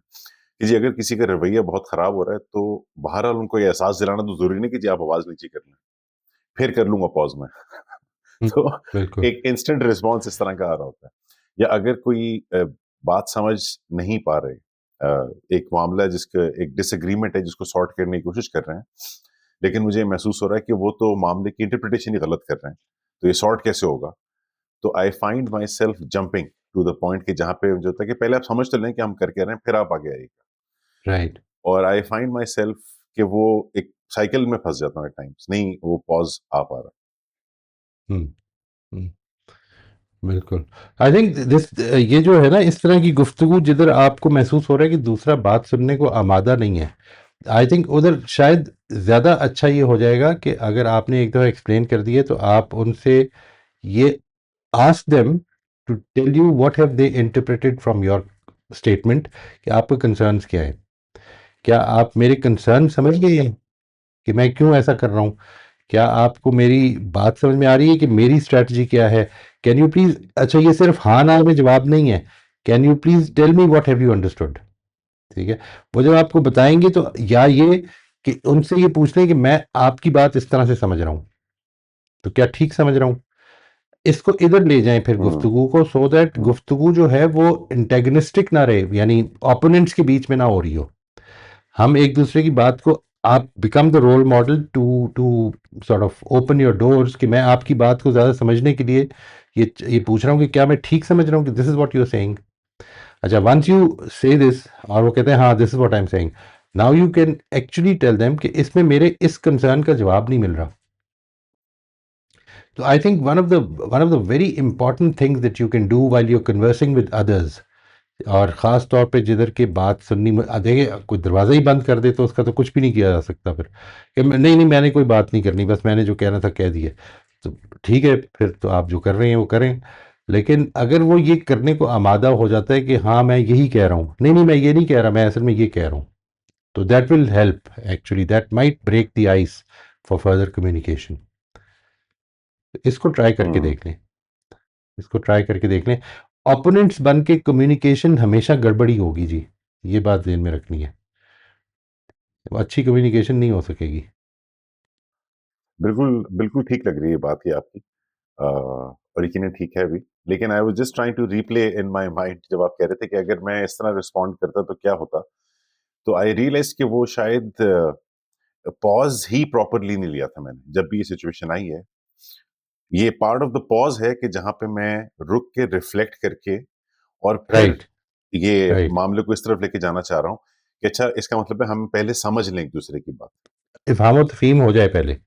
B: कि जी अगर किसी का रवैया बहुत खराब हो रहा है तो बहरहाल उनको ये एहसास दिलाना तो जरूरी नहीं कि जी आप आवाज नीचे कर लें, फिर कर लूंगा पॉज में। तो
A: बिल्कुल।
B: एक इंस्टेंट रिस्पॉन्स इस तरह का आ रहा होता है। या अगर कोई बात समझ नहीं पा रहे, एक मामला है जिसका एक डिसएग्रीमेंट है जिसको सॉर्ट करने की कोशिश कर रहे हैं, लेकिन मुझे महसूस हो रहा है कि वो तो मामले की इंटरप्रिटेशन ही गलत कर रहे हैं, तो ये सॉर्ट कैसे होगा? तो I find myself jumping to the point कि जहां पे जो होता है कि पहले आप समझ तो लें कि हम कर क्या रहे हैं, फिर आप आगे आइएगा।
A: राइट।
B: और आई फाइंड माई सेल्फ कि वो एक साइकिल में फंस जाता हूँ एट टाइम्स, नहीं वो पॉज आ पा रहा।
A: हम्म। हम्म। बिल्कुल। आई थिंक दिस ये जो है ना इस तरह की गुफ्तगू जिधर आपको महसूस हो रहा है कि दूसरा बात सुनने को आमादा नहीं है, आई थिंक उधर शायद ज़्यादा अच्छा ये हो जाएगा कि अगर आपने एक दफ़ा एक्सप्लेन कर दिए तो आप उनसे ये ask them to tell you what have they interpreted from your statement, कि आपके कंसर्न्स क्या है, क्या आप मेरे कंसर्न समझ गए हैं कि मैं क्यों ऐसा कर रहा हूँ, क्या आपको मेरी बात समझ में आ रही है कि मेरी स्ट्रैटेजी क्या है, कैन यू प्लीज, अच्छा ये सिर्फ हाँ ना में जवाब नहीं है, can you please tell me what have you understood. ठीक है, वो जब आपको बताएंगे तो या ये कि उनसे ये पूछ लें कि मैं आपकी बात इस तरह से समझ रहा हूँ, तो क्या ठीक समझ रहा हूँ, इसको इधर ले जाएं फिर
B: हम्म,
A: गुफ्तगू को, सो दैट गुफ्तगू जो है वो इंटेगनिस्टिक ना रहे, यानी ओपोनेंट्स के बीच में ना हो रही हो। हम एक दूसरे की बात को, आप become the role model to to sort of open your doors कि मैं आपकी बात को ज़्यादा समझने के लिए ये पूछ रहा हूँ कि क्या मैं ठीक समझ रहा हूँ कि this is what you are saying. अच्छा, वंस यू से दिस और वो कहते हैं हाँ this is what I am saying, now you can actually tell them कि इसमें मेरे इस कंसर्न का जवाब नहीं मिल रहा। तो I think one of the very important things that you can do while you are conversing with others, और ख़ास तौर पे जिधर की बात सुननी देखिए कोई दरवाज़ा ही बंद कर दे तो उसका तो कुछ भी नहीं किया जा सकता फिर कि नहीं नहीं मैंने कोई बात नहीं करनी, बस मैंने जो कहना था कह दिया। तो ठीक है, फिर तो आप जो कर रहे हैं वो करें। लेकिन अगर वो ये करने को आमादा हो जाता है कि हाँ मैं यही कह रहा हूँ, नहीं नहीं मैं ये नहीं कह रहा, मैं असल में ये कह रहा हूँ, तो that will help actually, that might break the ice for further communication. इसको ट्राई करके
B: हम्म।
A: देख लें, इसको ट्राई करके देख लें। ओपोनेंट्स बन के कम्युनिकेशन हमेशा गड़बड़ी होगी जी, ये बात ध्यान में रखनी है, अच्छी कम्युनिकेशन नहीं हो सकेगी।
B: बिल्कुल बिल्कुल ठीक लग रही है बात ये आपकी, और यकीनन ठीक है भी। लेकिन I was just trying to replay in my mind, जब आप कह रहे थे कि अगर मैं इस तरह रिस्पॉन्ड करता तो क्या होता, तो आई रियलाइज कि वो शायद पॉज ही प्रॉपरली नहीं लिया था मैंने जब भी ये सिचुएशन आई है। ये पार्ट ऑफ द पॉज है कि जहां पे मैं रुक के रिफ्लेक्ट करके और फिर
A: राइट,
B: ये
A: राइट।
B: मामले को इस तरफ लेके जाना चाह रहा हूँ कि अच्छा, इसका मतलब है हम पहले समझ लें एक दूसरे की बात।
A: इफ़हाम व तफ़हीम हो जाए पहले,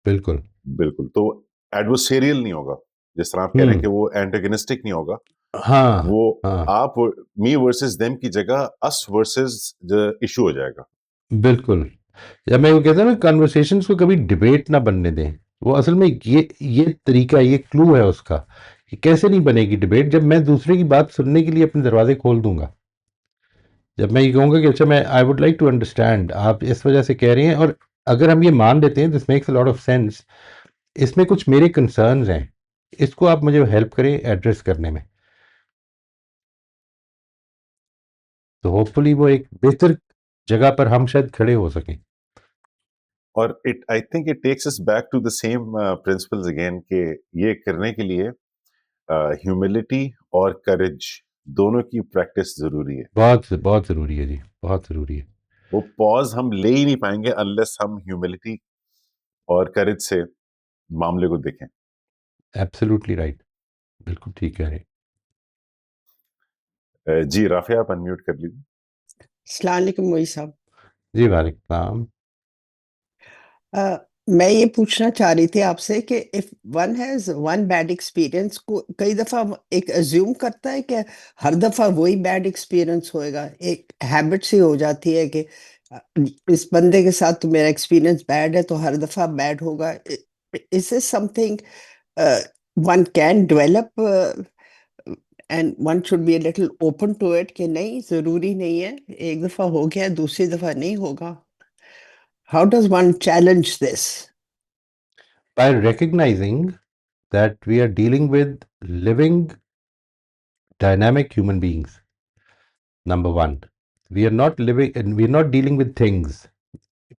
A: बिल्कुल।
B: बिल्कुल, तो एडवर्सेरियल नहीं होगा, जिस तरह आप कह रहे हैं
A: हुँ,
B: कि वो एंटेगनिस्टिक नहीं होगा।
A: हाँ,
B: वो
A: हाँ,
B: आप मी वर्सेस देम की जगह अस वर्सेस द इशू हो जाएगा।
A: बिल्कुल। या मैं वो कहता हूँ ना, कन्वर्सेशंस को कभी डिबेट ना बनने दें। वो असल में ये तरीका, ये क्लू है उसका कि कैसे नहीं बनेगी डिबेट, जब मैं दूसरे की बात सुनने के लिए अपने दरवाजे खोल दूंगा। जब मैं ये कहूँगा कि अच्छा मैं I would like to understand, आप इस वजह से कह रहे हैं, और अगर हम ये मान लेते हैं this makes a lot of sense, इसमें कुछ मेरे कंसर्न्स हैं, इसको आप मुझे हेल्प करें एड्रेस करने में, तो होपफुली वो एक बेहतर जगह पर हम शायद खड़े हो सकें।
B: और it I think it takes us back to the same principles again, कि ये करने के लिए ह्यूमिलिटी और करेज दोनों की प्रैक्टिस जरूरी है।
A: बहुत बहुत ज़रूरी है जी, बहुत ज़रूरी है।
B: वो पॉज हम ले ही नहीं पाएंगे अनलेस हम ह्यूमिलिटी और करेज से मामले को देखें।
A: एब्सोल्युटली राइट, बिल्कुल ठीक कह रहे हैं।
B: जी राफिया, आप अनम्यूट कर लीजिए।
D: अस्सलाम वालेकुम मोई साहब।
A: जी वालेकुम सलाम।
D: अ, मैं ये पूछना चाह रही थी आपसे कि if one has one bad experience, को कई दफ़ा एक अज़्यूम करता है कि हर दफ़ा वही बैड एक्सपीरियंस होएगा। एक हैबिट सी हो जाती है कि इस बंदे के साथ तो मेरा एक्सपीरियंस बैड है तो हर दफ़ा बैड होगा। Is this something one can develop and one should be a little open to it कि नहीं, ज़रूरी नहीं है, एक दफ़ा हो गया दूसरी दफ़ा नहीं होगा? How does one challenge this?
A: By recognizing that we are dealing with living dynamic human beings, number one, we are not dealing with things.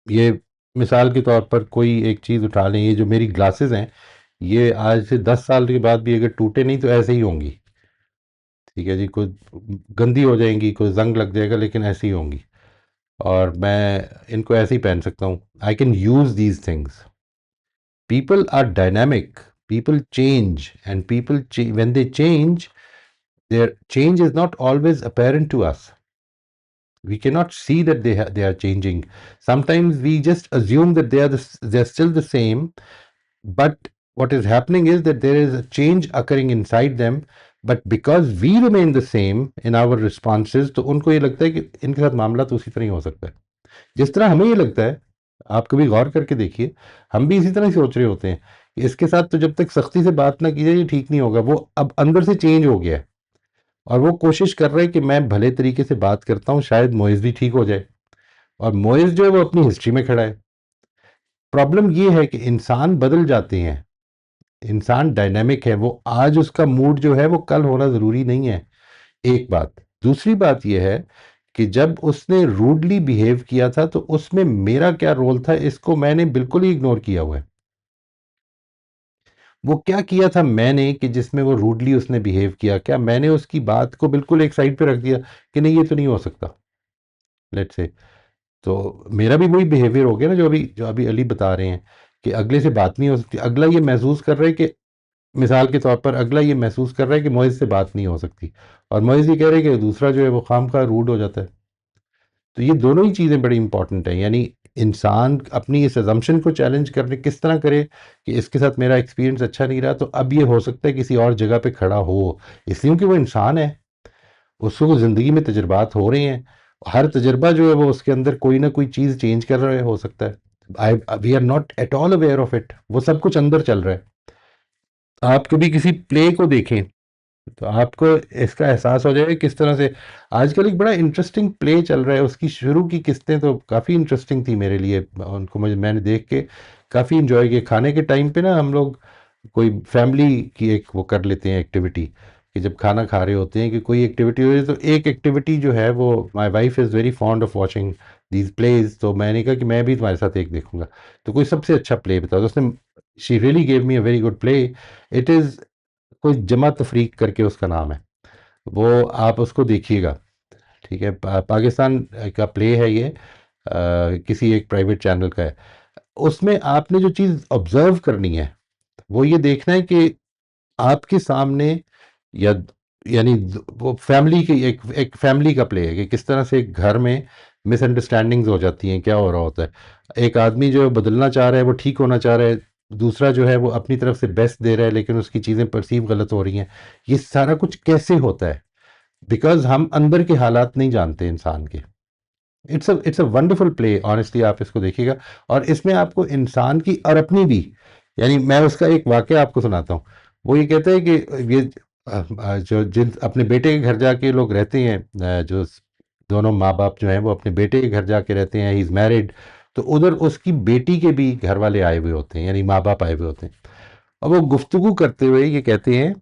A: ये मिसाल के तौर पर कोई एक चीज़ उठा लें, ये जो मेरी ग्लासेस हैं, ये आज से 10 साल के बाद भी अगर टूटे नहीं तो ऐसे ही होंगी, ठीक है जी, कोई गंदी हो जाएंगी, कोई जंग लग जाएगा, लेकिन ऐसी ही होंगी, और मैं इनको ऐसे ही पहन सकता हूँ। I can use these things. People are dynamic, people change, and when they change, their change is not always apparent to us. We cannot see that they are changing. Sometimes we just assume that they are still the same, but what is happening is that there is a change occurring inside them, but because we remain the same in our responses, तो उनको ये लगता है कि इनके साथ मामला तो उसी तरह ही हो सकता है जिस तरह हमें ये लगता है। आप कभी गौर करके देखिए, हम भी इसी तरह ही सोच रहे होते हैं कि इसके साथ तो जब तक सख्ती से बात ना की जाए ये ठीक नहीं होगा। वो अब अंदर से चेंज हो गया है और वो कोशिश कर रहा है कि मैं भले तरीके से बात करता हूँ, शायद मोइज़ भी ठीक हो जाए, और मोइज़ जो है वो अपनी हिस्ट्री में खड़ा है। प्रॉब्लम ये है कि इंसान बदल जाते हैं, इंसान डायनामिक है, वो आज उसका मूड जो है वो कल होना ज़रूरी नहीं है, एक बात। दूसरी बात ये है कि जब उसने रूडली बिहेव किया था तो उसमें मेरा क्या रोल था, इसको मैंने बिल्कुल ही इग्नोर किया हुआ है। वो क्या किया था मैंने कि जिसमें वो रूडली उसने बिहेव किया, क्या मैंने उसकी बात को बिल्कुल एक साइड पे रख दिया कि नहीं ये तो नहीं हो सकता, लेट्स से, तो मेरा भी वही बिहेवियर हो गया ना जो अभी अली बता रहे हैं कि अगले से बात नहीं हो सकती। अगला ये महसूस कर रहा है कि, मिसाल के तौर पर अगला ये महसूस कर रहा है कि मोइज़ से बात नहीं हो सकती, और मोइज़ ये कह रहा है कि दूसरा जो है वो खामखा रूड हो जाता है। तो ये दोनों ही चीज़ें बड़ी इंपॉर्टेंट हैं, यानी इंसान अपनी इस अजम्पशन को चैलेंज करने किस तरह करे कि इसके साथ मेरा एक्सपीरियंस अच्छा नहीं रहा, तो अब ये हो सकता है किसी और जगह पे खड़ा हो, इसलिए कि वो इंसान है, उसको ज़िंदगी में तजुर्बात हो रहे हैं, हर तजुर्बा जो है वो उसके अंदर कोई ना कोई चीज़ चेंज कर रहा है, हो सकता है। I we are not at all aware of it, वो सब कुछ अंदर चल रहा है, आप कभी किसी प्ले को देखें तो आपको इसका एहसास हो जाएगा किस तरह से आजकल एक बड़ा इंटरेस्टिंग प्ले चल रहा है। उसकी शुरू की किस्तें तो काफ़ी इंटरेस्टिंग थी मेरे लिए, उनको मैंने देख के काफ़ी इंजॉय किया। खाने के टाइम पे ना हम लोग कोई फैमिली की एक वो कर लेते हैं एक्टिविटी, कि जब खाना खा रहे होते हैं कि कोई एक्टिविटी हो रही है, तो एक एक्टिविटी जो है वो, my wife is very fond of watching these plays, तो मैंने कहा कि मैं भी तुम्हारे साथ एक देखूंगा। तो कोई सबसे अच्छा प्ले बताओ। तो उसने, she really gave me a very good play. It is कोई जमा तफरीक करके उसका नाम है, वो आप उसको देखिएगा। ठीक है, पाकिस्तान का प्ले है ये, किसी एक प्राइवेट चैनल का है। उसमें आपने जो चीज़ ऑब्जर्व करनी है वो ये देखना है कि आपके सामने, या यानी वो फैमिली की एक फैमिली का प्ले है कि किस तरह से एक घर में मिसअंडरस्टैंडिंग्स हो जाती हैं, क्या हो रहा होता है। एक आदमी जो बदलना चाह रहा है, वो ठीक होना चाह रहा है, दूसरा जो है वो अपनी तरफ से बेस्ट दे रहा है, लेकिन उसकी चीज़ें परसीव गलत हो रही हैं। ये सारा कुछ कैसे होता है? बिकॉज हम अंदर के हालात नहीं जानते इंसान के। It's a wonderful play, honestly आप इसको देखिएगा। और इसमें आपको इंसान की और अपनी भी, यानी मैं उसका एक वाक़या आपको सुनाता हूँ। वो ये कहता है कि ये जो जिन अपने बेटे के घर जाके लोग रहते हैं, जो दोनों माँ बाप जो हैं वो अपने बेटे के घर जाके रहते हैं, ही इज़ मैरिड। तो उधर उसकी बेटी के भी घर वाले आए हुए होते हैं, यानी माँ बाप आए हुए होते हैं। और वो गुफ्तगू करते हुए ये कहते हैं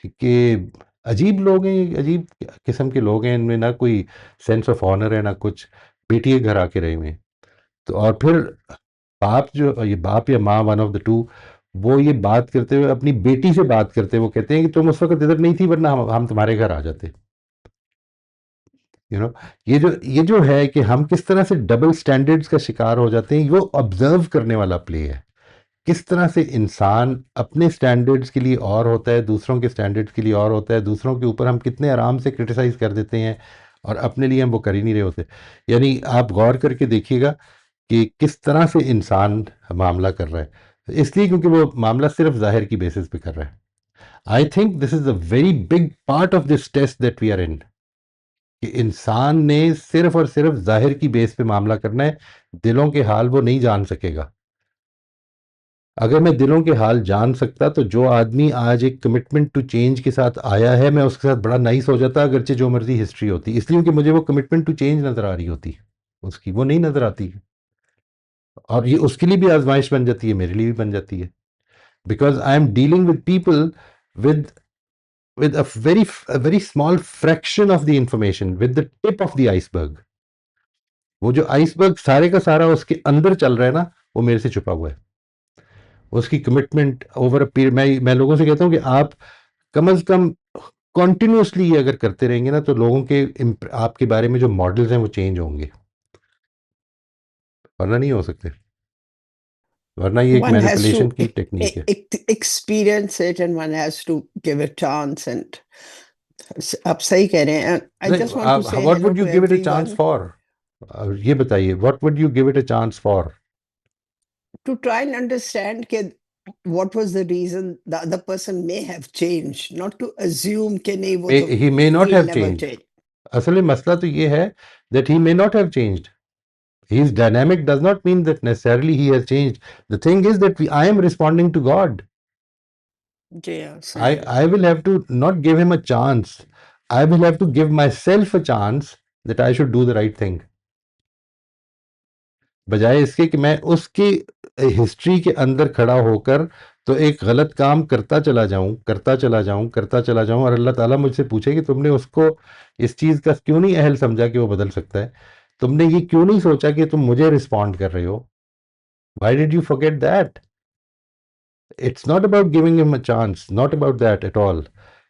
A: कि अजीब लोग हैं, ये अजीब किस्म के लोग हैं, इनमें ना कोई सेंस ऑफ ऑनर है ना कुछ, बेटी के घर आके रहे हुए हैं। तो और फिर बाप, जो ये बाप या माँ, वन ऑफ द टू, वो ये बात करते हुए अपनी बेटी से बात करते हुए वो कहते हैं कि तुम उस वक्त इधर नहीं थी, वरना हम तुम्हारे घर आ जाते। यू नो, ये जो है कि हम किस तरह से डबल स्टैंडर्ड्स का शिकार हो जाते हैं, वो ऑब्जर्व करने वाला प्ले है। किस तरह से इंसान अपने स्टैंडर्ड्स के लिए और होता है, दूसरों के स्टैंडर्ड्स के लिए और होता है, दूसरों के ऊपर हम कितने आराम से क्रिटिसाइज कर देते हैं, और अपने लिए हम वो कर ही नहीं रहे होते। यानी आप गौर करके देखिएगा कि किस तरह से इंसान मामला कर रहा है, इसलिए क्योंकि वो मामला सिर्फ जाहिर की बेसिस पे कर रहा है। I think this is a very big part of this test that we are in, कि इंसान ने सिर्फ और सिर्फ जाहिर की बेस पे मामला करना है, दिलों के हाल वो नहीं जान सकेगा। अगर मैं दिलों के हाल जान सकता, तो जो आदमी आज एक कमिटमेंट टू चेंज के साथ आया है, मैं उसके साथ बड़ा नाइस हो जाता, अगरचे जो मर्जी हिस्ट्री होती, इसलिए कि मुझे वो कमिटमेंट टू चेंज नजर आ रही होती, उसकी वो नहीं नजर आती है। और ये उसके लिए भी आजमाइश बन जाती है, मेरे लिए भी बन जाती है, because I am dealing with people with with a very small fraction of the information, with the tip of the iceberg। वो जो आइसबर्ग सारे का सारा उसके अंदर चल रहा है ना, वो मेरे से छुपा हुआ है। उसकी कमिटमेंट ओवर अ पीरियड, मैं लोगों से कहता हूँ कि आप कम से कम कॉन्टिन्यूसली ये अगर करते रहेंगे ना, तो लोगों के आपके बारे में जो मॉडल्स हैं वो चेंज होंगे, वरना नहीं हो सकते, वरना ये एक
D: One has
A: मैनिपुलेशन
D: to
A: की टेक्निक है।
D: experience it, and one has to give a chance. And आप सही कह रहे हैं. I
A: नहीं,
D: just want to say
A: what
D: hello
A: would you
D: to
A: give it a chance
D: everyone.
A: For? ये बताइए, what would you give it a chance for?
D: To try and understand what was the reason the other person may have changed, not to assume कि नहीं वो तो
A: he may not
D: he'll
A: have
D: never
A: changed.
D: change.
A: असल में मसला तो ये है that he may not have changed. His dynamic does not mean that necessarily he has changed. The thing is that I am responding to God.
D: जी हाँ, सही है.
A: I will have to not give him a chance. I will have to give myself a chance that I should do the right thing. बजाय इसके कि मैं उसकी history के अंदर खड़ा होकर तो एक गलत काम करता चला जाऊं, करता चला जाऊं, करता चला जाऊं, और अल्लाह ताला मुझसे पूछे कि तुमने उसको इस चीज़ का क्यों नहीं अहल समझा कि वो बदल सकता है, तुमने ये क्यों नहीं सोचा कि तुम मुझे रिस्पॉन्ड कर रहे हो। Why did you forget that? It's not about giving him a chance, not about that at all.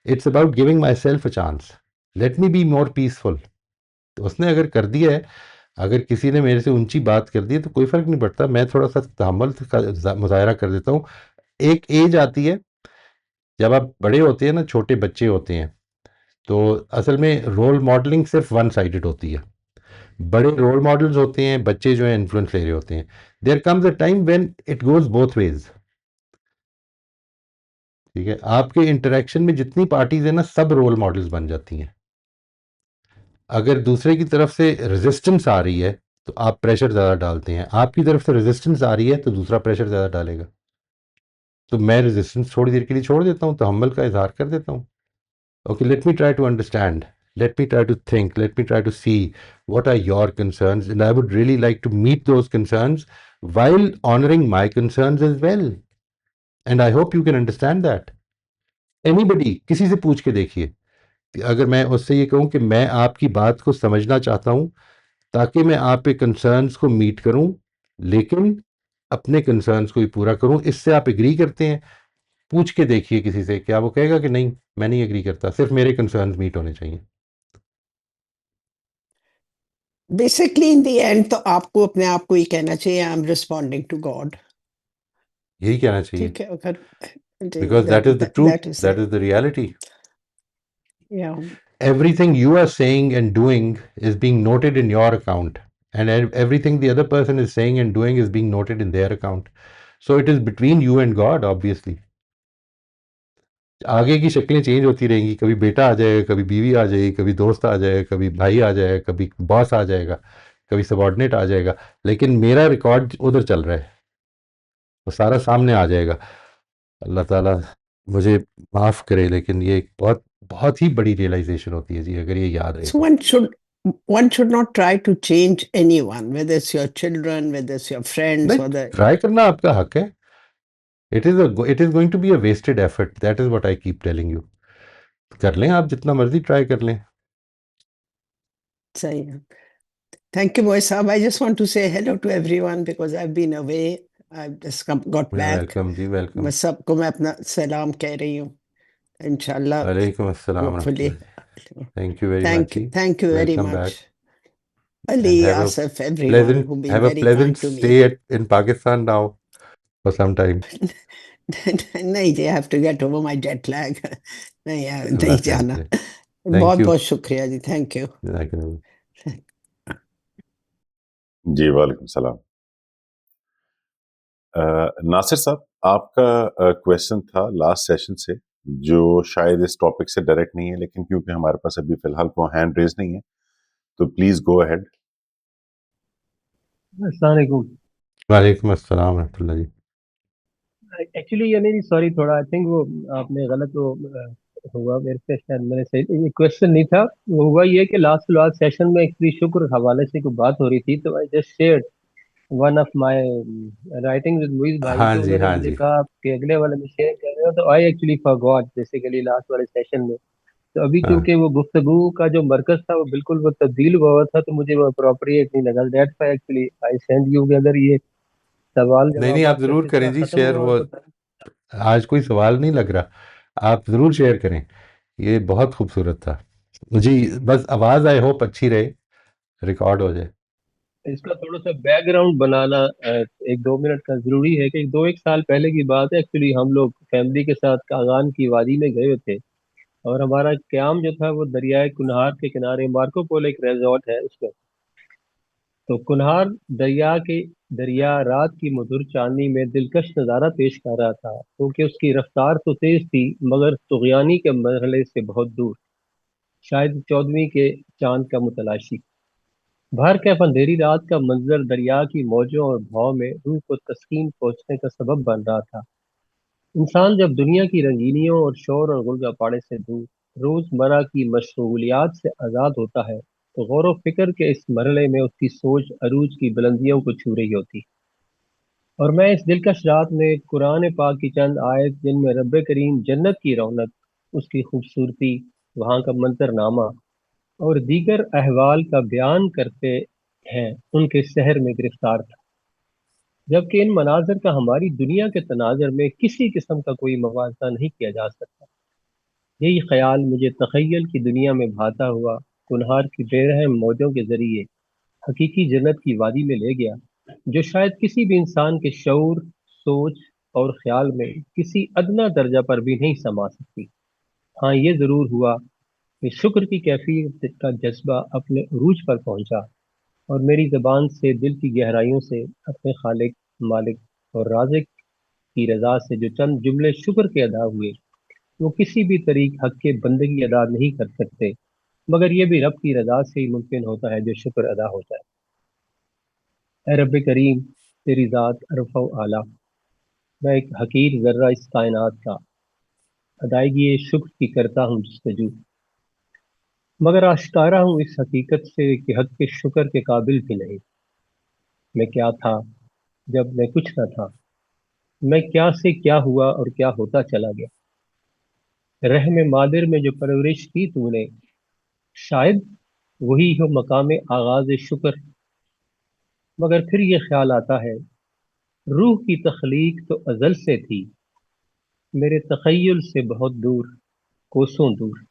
A: It's about giving myself a chance. Let me be more peaceful. तो उसने अगर कर दिया है, अगर किसी ने मेरे से ऊंची बात कर दी है, तो कोई फर्क नहीं पड़ता, मैं थोड़ा सा तहम्मुल का मुजाहरा कर देता हूँ। एक एज आती है जब आप बड़े होते हैं ना, छोटे बच्चे होते हैं, तो असल में रोल मॉडलिंग सिर्फ वन साइडेड होती है। बड़े रोल मॉडल्स होते हैं, बच्चे जो है इन्फ्लुएंस ले रहे होते हैं। There comes a time when it goes both ways. ठीक है, आपके इंटरेक्शन में जितनी पार्टीज है ना, सब रोल मॉडल्स बन जाती हैं। अगर दूसरे की तरफ से रेजिस्टेंस आ रही है, तो आप प्रेशर ज़्यादा डालते हैं, आपकी तरफ से रेजिस्टेंस आ रही है तो दूसरा प्रेशर ज़्यादा डालेगा। तो मैं रेजिस्टेंस थोड़ी देर के लिए छोड़ देता हूँ, तहम्मुल का इजहार कर देता हूँ। Okay, let me try to understand. Let me try to think. Let me try to see what are your concerns. And I would really like to meet those concerns while honoring my concerns as well. And I hope you can understand that. Anybody, किसी से पूछ के देखिए, अगर मैं उससे ये कहूँ कि मैं आपकी बात को समझना चाहता हूँ ताकि मैं आप पे कंसर्न्स को मीट करूँ, लेकिन अपने कंसर्न्स को भी पूरा करूँ, इससे आप एग्री करते हैं? पूछ के देखिए किसी से, क्या वो कहेगा कि नहीं मैं नहीं एग्री करता, सिर्फ मेरे कंसर्न्स मीट होने चाहिए?
D: बेसिकली इन द एंड तो आपको अपने आप को ये कहना चाहिए, I am responding to God.
A: यही कहना चाहिए,
D: ठीक है, अगर
A: because that is the truth,
D: that is
A: that is the reality.
D: या
A: Everything you are saying and doing is being noted in your account, and everything the other person is saying and doing is being noted in their account. So it is between you and God, obviously. आगे की शक्लें change होती रहेंगी, कभी बेटा आ जाएगा, कभी बीवी आ जाएगी, कभी दोस्त आ जाएगा, कभी भाई आ जाएगा, कभी बॉस आ जाएगा, कभी सबॉर्डिनेट आ जाएगा, लेकिन मेरा रिकॉर्ड उधर चल रहा है, वो सारा सामने आ जाएगा। अल्लाह ताला मुझे माफ़ करे, लेकिन ये एक बहुत बहुत ही बड़ी रियलाइजेशन होती है जी, अगर ये याद रहे
D: So
A: तो।
D: one should not try to change anyone, whether it's your children, whether it's your friends,
A: नहीं,
D: or the
A: ट्राई करना आपका हक है। It is going to be a wasted effort, that is what I keep telling you. कर लें आप, जितना मर्जी ट्राई कर लें।
D: say. Thank you, Moise Saab. I just want to say hello to everyone because I've been away. I've just got back.
A: Welcome जी, welcome.
D: मैं सबको मैं अपना सलाम कह रही हूँ। इंशाल्लाह,
A: वालेकुम अस्सलाम
D: hopefully.
A: रहमतुल्लाह। थैंक यू वेरी मच जी।
D: Thank you very
A: welcome
D: much.
A: Back
D: Ali,
A: and
D: Asif, everyone who've been
A: have a
D: very
A: pleasant
D: kind to
A: stay
D: me.
A: In Pakistan now for some time.
D: नहीं जी, I have to get over my jet lag. नहीं
A: अल्लाह सेहत
D: जाना।
A: दे।
D: बहुत
A: thank you.
D: बहुत शुक्रिया जी, thank you.
B: जी वालेकुम सलाम। नासिर साहब, आपका क्वेश्चन था लास्ट सेशन से, जो शायद इस टॉपिक से डायरेक्ट नहीं है, लेकिन क्योंकि हमारे पास अभी फिलहाल को हैंड रेज नहीं है, तो प्लीज गो अहेड।
E: अस्सलाम वालेकुम।
A: वालेकुम अस्सलाम रहमतुल्लाह जी।
E: एक्चुअली ये नहीं, सॉरी, थोड़ा आई थिंक वो आपने गलत वो हुआ मेरे से, शायद मैंने सही, ये क्वेश्चन नहीं था। वो हुआ ये कि लास्ट सेशन में एक्चुअली शुक्र हवाले से कोई बात हो रही थी, तो I just share one of my writing with Muiz भाई,
A: हाँ
E: तो
A: जी,
E: उन्होंने
A: हाँ
E: मुझे
A: जी।
E: कहा कि अगले वाले में शेयर कर रहे हो, तो I actually forgot basically last वाले सेशन में। तो अभी
A: हाँ।
E: चूंकि वो गुफ्तगू का जो मरकज था वो बिल्कुल वो तब्दील हुआ था, तो मुझे वो अप्रोप्रिएट नहीं लगा। That's why actually I send you के अंदर ये सवाल
A: नहीं नहीं, आप
E: जवाब का
A: ज़रूर
E: सिलसिला
A: करें जी
E: खत्म
A: शेयर।
E: हुआ,
A: वो
E: और
A: आज कोई सवाल नहीं लग रहा, आप ज़रूर शेयर करें, ये बहुत खूबसूरत था जी। बस आवाज़ आई होप अच्छी रहे, रिकॉर्ड हो जाए।
E: इसका थोड़ा सा बैकग्राउंड बनाना एक दो मिनट का जरूरी है कि दो एक साल पहले की बात है। एक्चुअली हम लोग फैमिली के साथ कागान की वादी में गए हुए थे, और हमारा क्याम जो था वो दरियाए कुनहार के किनारे, मार्को पोलो एक रिजॉर्ट है उसमें। तो कुनहार दरिया रात की मधुर चांदनी में दिलकश नज़ारा पेश कर रहा था, क्योंकि उसकी रफ्तार तो तेज थी मगर तुगयानी के मरहले से बहुत दूर, शायद 14वीं के चांद का मुतलाशी। भर के अंधेरी रात का मंजर दरिया की मौजों और बहाव में रूह को तस्कीन पहुंचने का सबब बन रहा था। इंसान जब दुनिया की रंगीनियों और शोर और गुलगप्पाड़े से दूर रोजमर्रा की मशगूलियात से आज़ाद होता है, तो गौर व फिक्र के इस मरहले में उसकी सोच अरूज की बुलंदियों को छू रही होती। और मैं इस दिलकश रात में कुरान पाक की चंद आयत, जिनमें रब करीम जन्नत की रौनक, उसकी खूबसूरती, वहाँ का मंजरनामा और दीगर अहवाल का बयान करते हैं, उनके शहर में गिरफ्तार था। जबकि इन मनाजर का हमारी दुनिया के तनाजर में किसी किस्म का कोई मवाजना नहीं किया जा सकता। यही ख्याल मुझे तखय्युल की दुनिया में भाता हुआ कुनहार की बेरहम मौजों के जरिए हकीकी जन्नत की वादी में ले गया, जो शायद किसी भी इंसान के शऊर, सोच और ख्याल में किसी अदना दर्जा पर भी नहीं समा सकती। हाँ, ये ज़रूर हुआ कि शुक्र की कैफियत का जज्बा अपने उरूज पर पहुंचा, और मेरी ज़बान से दिल की गहराइयों से अपने खालिक, मालिक और राज़िक की रज़ा से जो चंद जुमले शुक्र के अदा हुए, वो किसी भी तरीक हक के बंदगी अदा नहीं कर सकते, मगर ये भी रब की रज़ा से ही मुमकिन होता है जो शुक्र अदा हो जाए। ए रब करीम, तेरी ज़ात अरफ़ व आला, मैं एक हकीर जर्रा इस कायनात का, अदायगी ये शुक्र की करता हूँ जस्तजू, मगर आश्कारा हूँ इस हकीकत से कि हक के शुक्र के काबिल भी नहीं। मैं क्या था जब मैं कुछ न था, मैं क्या से क्या हुआ और क्या होता चला गया। रहम मादिर में जो परवरिश की तूने, शायद वही हो मकाम आगाज शुक्र। मगर फिर ये ख्याल आता है, रूह की तख्लीक तो अजल से थी, मेरे तखय्युल से बहुत दूर, कोसों दूर।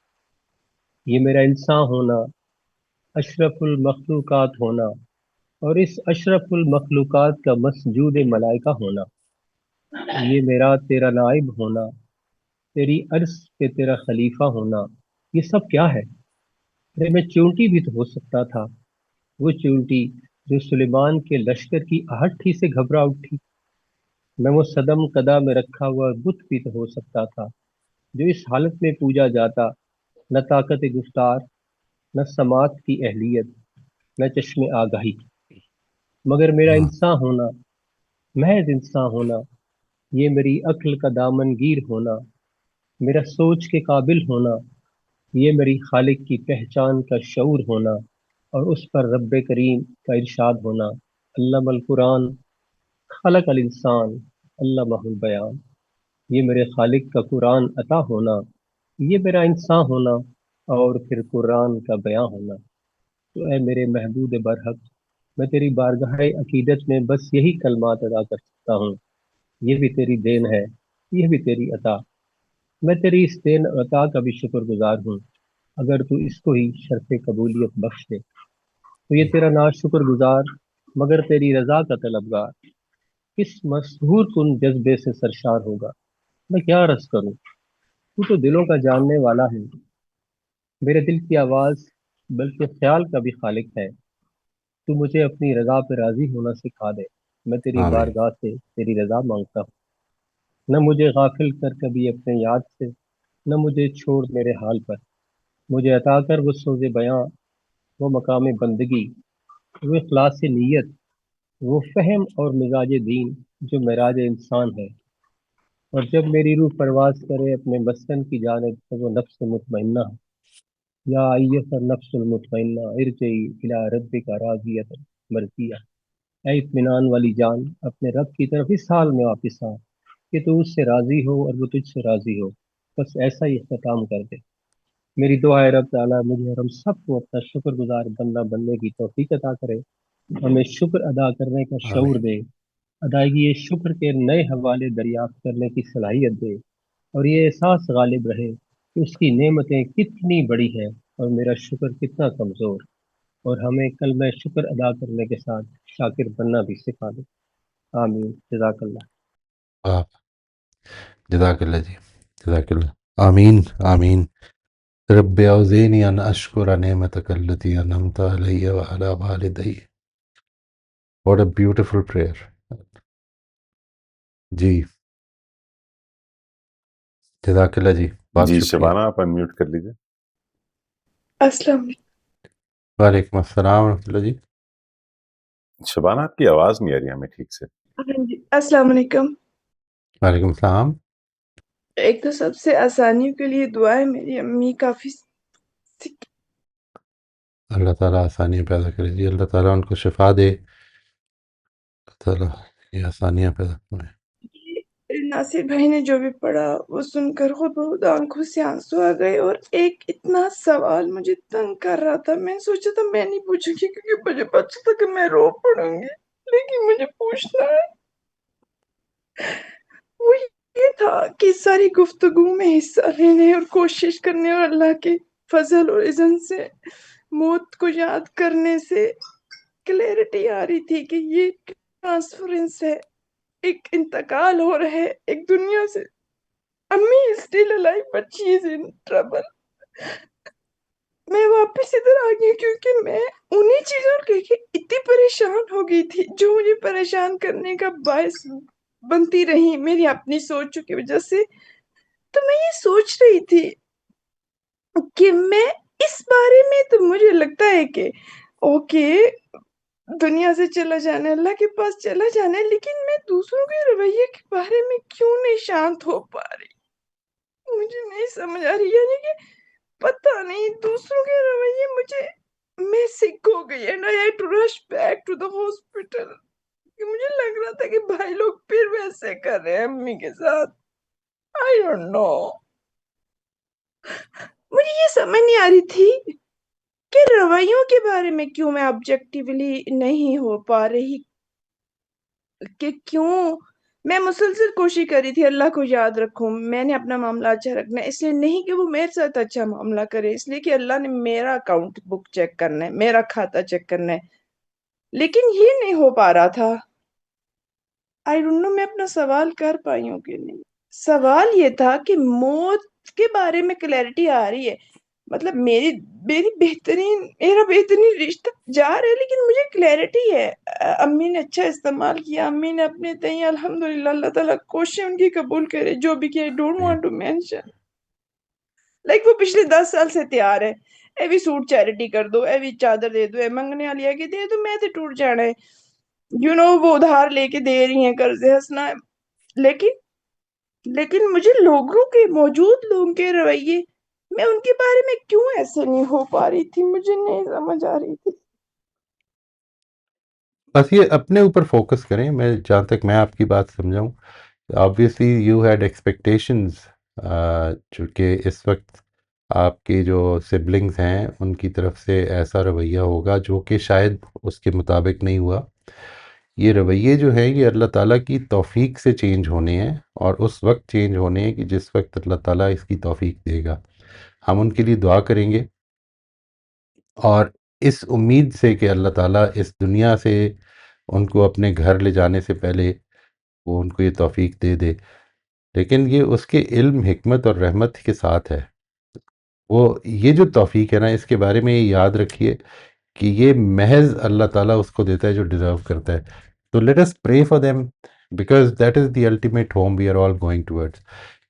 E: ये मेरा इंसान होना, अशरफुल मखलूकात होना, और इस अशरफुल मखलूकात का मसजूद मलाइका होना, ये मेरा तेरा नाइब होना, तेरी अर्श पे तेरा खलीफा होना, ये सब क्या है। अरे मैं चूंटी भी तो हो सकता था, वो चूंटी जो सुलेमान के लश्कर की आहट ही से घबरा उठी। मैं वो सदम कदा में रखा हुआ बुत भी तो हो सकता था, जो इस हालत में पूजा जाता, न ताकत गुफ्तार, न समात की अहलियत, न चश्मे आगाही। मगर मेरा
A: हाँ,
E: इंसान होना, महज इंसान होना, ये मेरी अक्ल का दामनगीर होना, मेरा सोच के काबिल होना, ये मेरी खालिक की पहचान का शऊर होना, और उस पर रब्बे करीम का इरशाद होना, अल्लामल कुरान खलक अल इंसान अल्लामहुल बयान। ये मेरे खालिक का कुरान अता होना, ये मेरा इंसान होना, और फिर कुरान का बयां होना। तो ऐ मेरे महबूब बरहक, मैं तेरी बारगाह अकीदत में बस यही कलमात अदा कर सकता हूँ। ये भी तेरी देन है, ये भी तेरी अता। मैं तेरी इस देन अता का भी शुक्रगुजार हूँ, अगर तू इसको ही शर्फ कबूलियत बख्श दे। तो ये तेरा ना शुक्रगुजार, मगर तेरी रजा का तलबगार, किस मशहूर कुन जज्बे से सरशार होगा। मैं क्या अर्ज करूँ, तू तो दिलों का जानने वाला है, मेरे दिल की आवाज बल्कि ख्याल का भी खालिक है। तू मुझे अपनी रजा पे राजी होना सिखा दे, मैं तेरी
A: आमीन।
E: बारगाह से तेरी रजा मांगता हूँ। न मुझे गाफिल कर कभी अपने याद से, न मुझे छोड़ मेरे हाल पर। मुझे अता कर वो सोज़े बयां, वो मकाम बंदगी, वो इखलास नीयत, वो फहम और मिजाज दीन जो मेराज इंसान है। और जब मेरी रूह परवास करे अपने मस्कन की जानिब, तो वो नफ्स मुतमइन्ना, या अय्युहा नफ्सुल मुतमइन्ना इरजिई इला रब्बिका राज़ियतन मर्ज़िया। ऐ इत्मीनान वाली जान, अपने रब की तरफ इस हाल में वापस आ कि तू उससे राजी हो और वो तुझसे राजी हो। बस ऐसा ही इख्तिताम कर दे। मेरी दुआ है रब ताला मुझे और हम सबको अपना शुक्रगुजार बंदा बनने की तौफीक अता करे, हमें शुक्र अदा करने का शऊर
A: आमीन।
E: दे, अदायगी ये शुक्र के नए हवाले दरियाफ्त करने की सलाहियत दे, और ये एहसास गालिब रहे कि उसकी नेमतें कितनी बड़ी हैं और मेरा शुक्र कितना कमज़ोर। और हमें कल में शुक्र अदा करने के साथ शाकिर बनना भी सिखा दे। आमीन। जज़ाकल्लाह।
A: आप जज़ाकल्लाह जी, जज़ाकल्लाह। आमीन, आमीन। रब्बि औज़िनी अन अश्कुरा निअमतक अल्लती अनअमत अलैया व अला वालिदैया। What a beautiful prayer. जी, जज़ाकल्लाह जी, बहुत
B: जी
A: शुक्रिया।
B: शबाना, आप अनम्यूट कर लीजिए।
F: अस्सलाम
A: वालेकुम अस्सलाम रहमतुल्लाह जी।
B: शबाना, आपकी आवाज नहीं आ रही हमें ठीक से।
F: हाँ जी, अस्सलाम वालेकुम।
A: वालेकुम सलाम।
F: एक तो सबसे आसानियों के लिए दुआ है, मेरी अम्मी काफ़ी सिक
A: अल्लाह ताला आसानियाँ पैदा करे जी, अल्लाह ताला उनको शिफा दे, अल्लाह ताला ये आसानियाँ पैदा करे।
F: नासिर भाई ने जो भी पढ़ा वो सुनकर खुद बहुत आंखों से आंसू आ गए, और एक इतना सवाल मुझे तंग कर रहा था। मैंने सोचा था मैं नहीं पूछूंगी क्योंकि मुझे पता था कि मैं रो पड़ूंगी, लेकिन मुझे पूछना है। वो ये था कि सारी गुफ्तगू में हिस्सा लेने और कोशिश करने और अल्लाह के फजल और इज़्ज़त से मौत को याद करने से क्लैरिटी आ रही थी कि ये ट्रांसफरेंस है, एक इंतकाल हो रहा है एक दुनिया से। अम्मी is still alive but she is in trouble. मैं वापस इधर आ गई क्योंकि मैं उन्हीं चीजों के इतनी परेशान हो गई थी जो मुझे परेशान करने का बायस बनती रही मेरी अपनी सोचों की वजह से। तो मैं ये सोच रही थी कि मैं इस बारे में, तो मुझे लगता है कि ओके, दुनिया से चला जाना है, अल्लाह के पास चला जाना है, लेकिन मैं दूसरों के रवैये के बारे में क्यों नहीं शांत हो पा रही? मुझे नहीं समझ आ रही, यानी कि पता नहीं दूसरों के रवैये मुझे, मैं सिक हो गई and I had to rush back to the hospital. मुझे लग रहा था कि भाई लोग फिर वैसे कर रहे हैं अम्मी के साथ। आई डोंट नो, मुझे ये समझ नहीं आ रही थी कि रवैयों के बारे में क्यों मैं ऑब्जेक्टिवली नहीं हो पा रही, कि क्यों मैं मुसलसल कोशिश कर रही थी अल्लाह को याद रखूं, मैंने अपना मामला अच्छा रखना है, इसलिए नहीं कि वो मेरे साथ अच्छा मामला करे, इसलिए कि अल्लाह ने मेरा अकाउंट बुक चेक करना है, मेरा खाता चेक करना है, लेकिन ये नहीं हो पा रहा था। आई डोंट नो मैं अपना सवाल कर पाई हूँ कि नहीं। सवाल ये था कि मौत के बारे में क्लैरिटी आ रही है, मतलब मेरी मेरी बेहतरीन मेरा बेहतरीन रिश्ता जा रहा है, लेकिन मुझे क्लैरिटी है। अम्मी ने अच्छा इस्तेमाल किया, अम्मी ने अपने तई अल्हम्दुलिल्लाह, अल्लाह ताला कोशिश उनकी कबूल करे जो भी किया। आई डोंट
A: जी।
F: वांट टू मेंशन, लाइक वो पिछले 10 साल से तैयार है, ए भी सूट चैरिटी कर दो, ए भी चादर दे दो, ए मंगने वाली है कि दे दो, मैं तो टूट जाना है। वो उधार लेके दे रही हैं, कर्जे हंसना है, लेकिन लेकिन मुझे लोगों के, मौजूद लोगों के रवैये, मैं उनके बारे में क्यों ऐसे नहीं हो पा रही थी, मुझे नहीं समझ आ रही थी।
A: बस ये अपने ऊपर फोकस करें। मैं जहाँ तक मैं आपकी बात समझाऊँ, ऑब्वियसली यू हैड एक्सपेक्टेशंस जो कि इस वक्त आपके जो सिबलिंग्स हैं उनकी तरफ से ऐसा रवैया होगा जो कि शायद उसके मुताबिक नहीं हुआ। ये रवैये जो हैं ये अल्लाह ताला की तौफीक से चेंज होने हैं, और उस वक्त चेंज होने हैं कि जिस वक्त अल्लाह ताला इसकी तौफीक देगा। हम उनके लिए दुआ करेंगे, और इस उम्मीद से कि अल्लाह ताला इस दुनिया से उनको अपने घर ले जाने से पहले वो उनको ये तौफीक दे दे। लेकिन ये उसके इल्म, हिकमत और रहमत के साथ है। वो ये जो तौफीक है ना, इसके बारे में ये याद रखिए कि ये महज अल्लाह ताला उसको देता है जो डिज़र्व करता है। तो let us pray for them, because that is the ultimate home we are all going towards.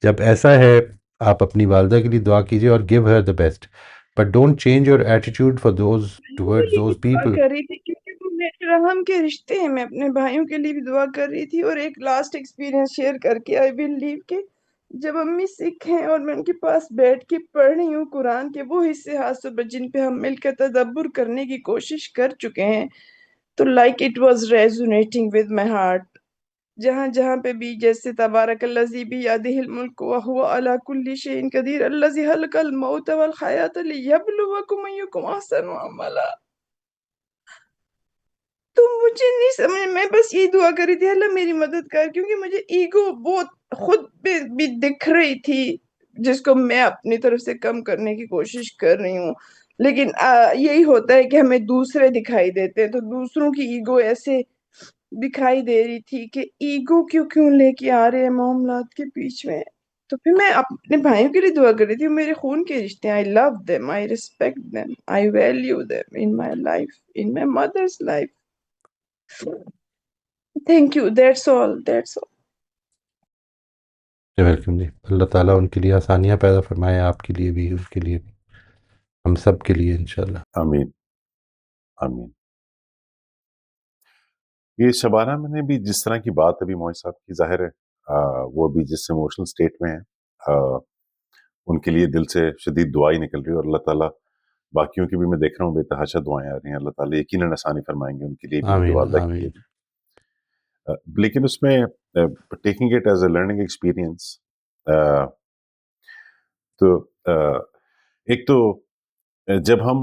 A: जब ऐसा है, आप अपनी वालदा के लिए दुआ कीजिए और give her the best, but don't change your attitude for those
F: वो
A: टूवर्ड्स
F: यही
A: दोज
F: दुआ
A: पीपल।
F: कर रही थी क्योंकि वो मेरे रहम के रिश्ते हैं, मैं अपने भाइयों के लिए भी दुआ कर रही थी। और एक लास्ट एक्सपीरियंस शेयर करके आई विल लीव के, जब अम्मी सिख हैं और मैं उनके पास बैठ के पढ़ रही हूँ कुरान के वो हिस्से हाथ से जिन पे हम मिलकर तदब्बुर करने की कोशिश कर चुके हैं, तो like it was resonating with my heart. जहां जहां पे भी, जैसे तबारकल्लज़ी बियदिहिल मुल्क व हुवा अला कुल्ली शैइन कदीर अल्लज़ी खलक़ल मौत वल हयात लियब्लुवकुम अय्युकुम अहसनु अमला। तो मुझे नहीं समझ, मैं बस यही दुआ कर रही थी अल्लाह मेरी मदद कर, क्योंकि मुझे ईगो बहुत खुद पे भी दिख रही थी, जिसको मैं अपनी तरफ से कम करने की कोशिश कर रही हूँ। लेकिन यही होता है कि हमें दूसरे दिखाई देते हैं, तो दूसरों की ईगो ऐसे दिखाई दे रही थी कि ईगो क्यों क्यों लेके आ रहे हैं मामलात के बीच में। तो फिर मैं अपने भाइयों के लिए दुआ कर रही थी, मेरे खून के रिश्ते, I love them, I respect them, I value them in my life, in my mother's life. Thank you, that's all, that's all.
A: Welcome जी। अल्लाह ताला उनके लिए आसानियाँ पैदा फरमाए, आपके लिए भी, उनके लिए भी, हम सब के लिए इंशाल्लाह।
B: आमीन आमीन। ये शबाना मैंने भी जिस तरह की बात अभी मोहित साहब की, जाहिर है वो अभी जिस इमोशनल स्टेट में है, उनके लिए दिल से शदीद दुआई निकल रही है, और अल्लाह ताला बाकियों की भी मैं देख रहा हूँ बेतहाशा दुआएं आ रही हैं, अल्लाह ताला यकीनन आसानी फरमाएंगे उनके लिए भी, उनके
A: आमीन
B: वालदा के लिए
A: आमीन।
B: भी। लेकिन उसमें taking it as a learning experience, तो एक तो जब हम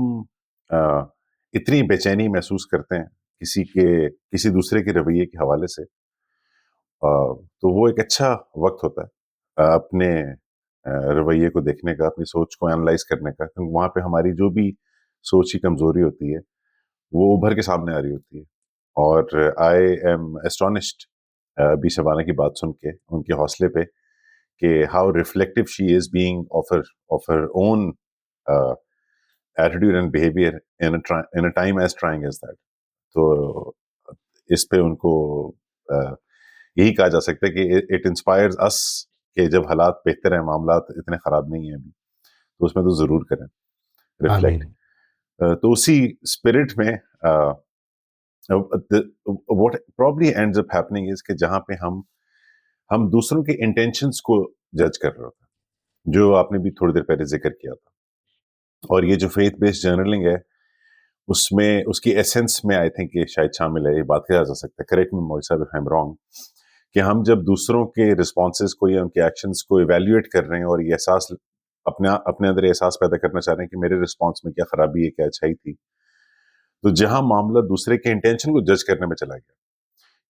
B: अ, इतनी बेचैनी महसूस करते हैं किसी दूसरे के रवैये के हवाले से, तो वो एक अच्छा वक्त होता है अपने रवैये को देखने का, अपनी सोच को एनालाइज करने का, क्योंकि वहाँ पे हमारी जो भी सोच की कमजोरी होती है वो उभर के सामने आ रही होती है। और I am astonished by Shabana की बात सुन के, उनके हौसले पे, कि how reflective she is being of her own attitude and behaviour in a time as trying as that. तो इस पे उनको यही कहा जा सकता है कि इट इंस्पायर्स अस, कि जब हालात बेहतर हैं, मामलात इतने खराब नहीं है अभी, तो उसमें तो जरूर करें रिफ्लेक्ट।
A: आमीन।
B: तो उसी स्पिरिट में what probably ends up happening is कि जहां पे हम दूसरों के इंटेंशंस को जज कर रहे होते हैं, जो आपने भी थोड़ी देर पहले जिक्र किया था। और ये जो फेथ बेस्ड जर्नलिंग है, उसमें उसकी एसेंस में आई थिंक ये शायद शामिल है, ये बात किया जा सकता है, करेक्ट मी मोई साहब इफ आई एम रॉन्ग, कि हम जब दूसरों के रिस्पॉन्सेज को या उनके एक्शंस को इवेल्युएट कर रहे हैं और ये एहसास अपने अंदर एहसास पैदा करना चाह रहे हैं कि मेरे रिस्पॉन्स में क्या खराबी है, क्या अच्छाई थी, तो जहां मामला दूसरे के इंटेंशन को जज करने में चला गया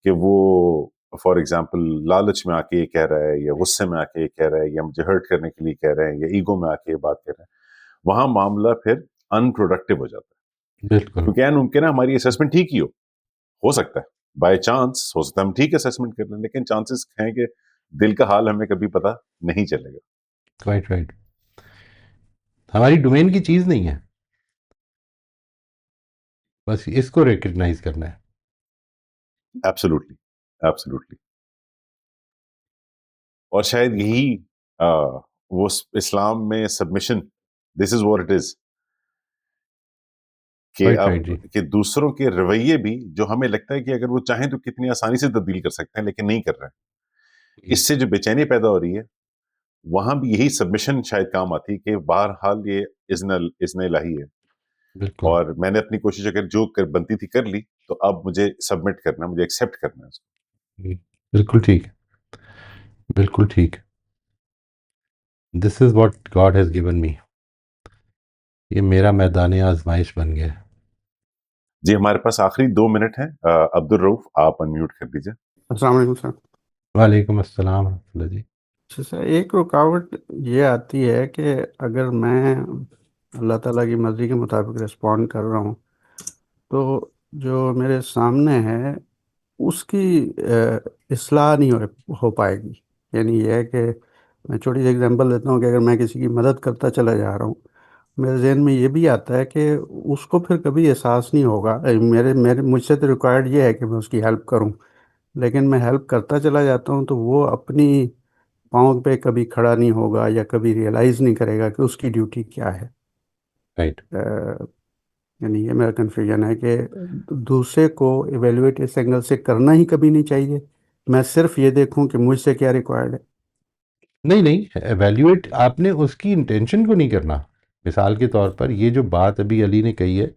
B: कि वो फॉर एग्जाम्पल लालच में आके ये कह रहा है, या गुस्से में आके ये कह रहा है, या मुझे हर्ट करने के लिए कह रहे हैं, या ईगो में आके ये बात कर रहे हैं, वहां मामला फिर अनप्रोडक्टिव हो जाता है।
A: बिल्कुल
B: क्योंकि मुमकिन है हमारी असेसमेंट ठीक ही हो सकता है, बाय चांस हो सकता है हम ठीक असेसमेंट कर लें, लेकिन चांसेस हैं कि दिल का हाल हमें कभी पता नहीं चलेगा।
A: क्वाइट राइट, हमारी डोमेन की चीज नहीं है, बस इसको रिकग्नाइज करना है।
B: Absolutely, absolutely. और शायद यही वो इस्लाम में submission, this is what it is, कि
A: क्वाइट
B: अब
A: राइट जी,
B: कि दूसरों के रवैये भी जो हमें लगता है कि अगर वो चाहें तो कितनी आसानी से तब्दील कर सकते हैं, लेकिन नहीं कर रहे हैं, इससे जो बेचैनी पैदा हो रही है, वहां भी यही सबमिशन शायद काम आती है कि बहरहाल ये इज़्न इलाही है,
A: बिल्कुल
B: और मैंने अपनी कोशिश अगर जो बनती थी कर ली, तो अब मुझे सबमिट करना है, मुझे एक्सेप्ट करना है उसको।
A: बिल्कुल ठीक है, बिल्कुल ठीक। This is what God has given me, ये मेरा मैदान आजमाइश बन गया।
B: जी, हमारे पास आखिरी 2 मिनट हैं। अब्दुल रऊफ, आप अनम्यूट कर दीजिए।
G: अस्सलाम वालेकुम सर।
A: वालेकुम अस्सलाम रहमतुल्लाह जी।
G: अच्छा सर, एक रुकावट ये आती है कि अगर मैं अल्लाह ताला की मर्ज़ी के मुताबिक रिस्पॉन्ड कर रहा हूँ, तो जो मेरे सामने है उसकी इस्लाह नहीं हो पाएगी। यानी ये है कि मैं छोटी सी एग्जांपल देता हूँ कि अगर मैं किसी की मदद करता चला जा रहा हूँ, मेरे जहन में ये भी आता है कि उसको फिर कभी एहसास नहीं होगा। मेरे मेरे मुझसे तो रिक्वायर्ड ये है कि मैं उसकी हेल्प करूँ, लेकिन मैं हेल्प करता चला जाता हूँ तो वो अपनी पाँव पे कभी खड़ा नहीं होगा या कभी रियलाइज़ नहीं करेगा कि उसकी ड्यूटी क्या है।
A: राइट,
G: अ, यानी ये मेरा कन्फ्यूजन है कि दूसरे को इवेलुएट इस एंगल से करना ही कभी नहीं चाहिए। मैं सिर्फ ये देखूं कि मुझसे क्या रिक्वायर्ड है।
A: नहीं नहीं, एवेल्युएट आपने उसकी इंटेंशन को नहीं करना। मिसाल के तौर पर ये जो बात अभी अली ने कही है,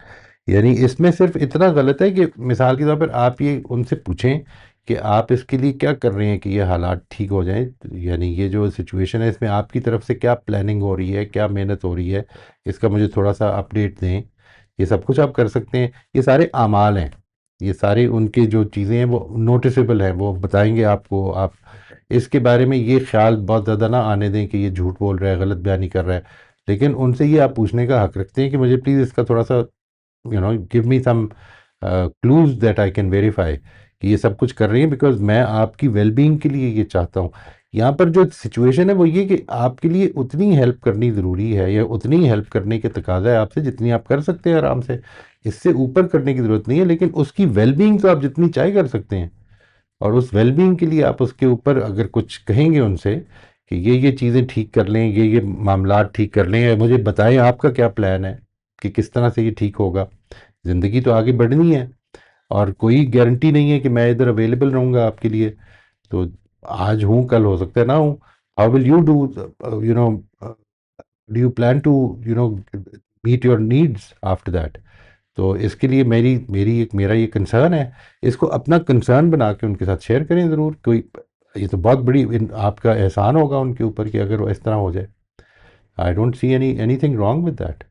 A: यानी इसमें सिर्फ इतना गलत है कि मिसाल के तौर पर आप ये उनसे पूछें कि आप इसके लिए क्या कर रहे हैं कि ये हालात ठीक हो जाएं, यानी ये जो सिचुएशन है इसमें आपकी तरफ से क्या प्लानिंग हो रही है, क्या मेहनत हो रही है, इसका मुझे थोड़ा सा अपडेट दें। ये सब कुछ आप कर सकते हैं, ये सारे आमाल हैं, ये सारे उनके जो चीज़ें हैं वो नोटिसेबल हैं, वो बताएंगे आपको। आप इसके बारे में ये ख्याल बहुत ज़्यादा ना आने दें कि ये झूठ बोल रहा है, गलत बयानी कर रहा है, लेकिन उनसे ये आप पूछने का हक रखते हैं कि मुझे प्लीज़ इसका थोड़ा सा give me some clues that I can verify कि ये सब कुछ कर रही हैं, बिकॉज मैं आपकी वेलबींग के लिए ये चाहता हूँ। यहाँ पर जो सिचुएशन है वो ये कि आपके लिए उतनी हेल्प करनी ज़रूरी है, या उतनी ही हेल्प करने के तकाजा है आपसे जितनी आप कर सकते हैं आराम से, इससे ऊपर करने की ज़रूरत नहीं है, लेकिन उसकी वेलबींग तो आप जितनी चाहे कर सकते हैं। और उस वेलबींग के लिए आप उसके ऊपर अगर कुछ कहेंगे उनसे कि ये चीज़ें ठीक कर लें, ये मामलात ठीक कर लें, या मुझे बताएं आपका क्या प्लान है कि किस तरह से ये ठीक होगा। ज़िंदगी तो आगे बढ़नी है, और कोई गारंटी नहीं है कि मैं इधर अवेलेबल रहूँगा आपके लिए। तो आज हूँ, कल हो सकता है ना हूँ। How will you do, you know do you plan to meet your needs after that. तो इसके लिए मेरा ये कंसर्न है, इसको अपना कंसर्न बना के उनके साथ शेयर करें ज़रूर। कोई ये तो बहुत बड़ी आपका एहसान होगा उनके ऊपर कि अगर वो इस तरह हो जाए। I don't see anything wrong with that.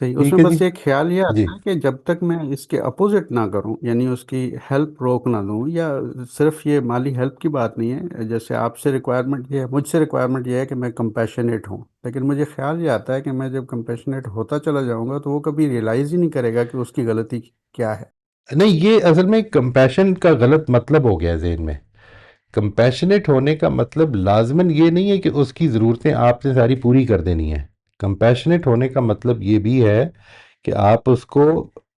G: सही,
A: ठीक
G: उसमें
A: है जी।
G: बस एक ख्याल ये
A: जी,
G: आता है कि जब तक मैं इसके अपोजिट ना करूं, यानी उसकी हेल्प रोक ना दूं, या सिर्फ ये माली हेल्प की बात नहीं है, जैसे आपसे रिक्वायरमेंट ये है, मुझसे रिक्वायरमेंट ये है कि मैं कंपैशनेट हूं, लेकिन मुझे ख्याल ये आता है कि मैं जब कंपैशनेट होता चला जाऊंगा तो वो कभी रियलाइज़ ही नहीं करेगा कि उसकी गलती क्या है।
A: नहीं, ये असल में कंपैशन का गलत मतलब हो गया है जहन में। कंपैशनेट होने का मतलब लाजमन ये नहीं है कि उसकी ज़रूरतें आपने सारी पूरी कर देनी है। कंपैशनेट होने का मतलब ये भी है कि आप उसको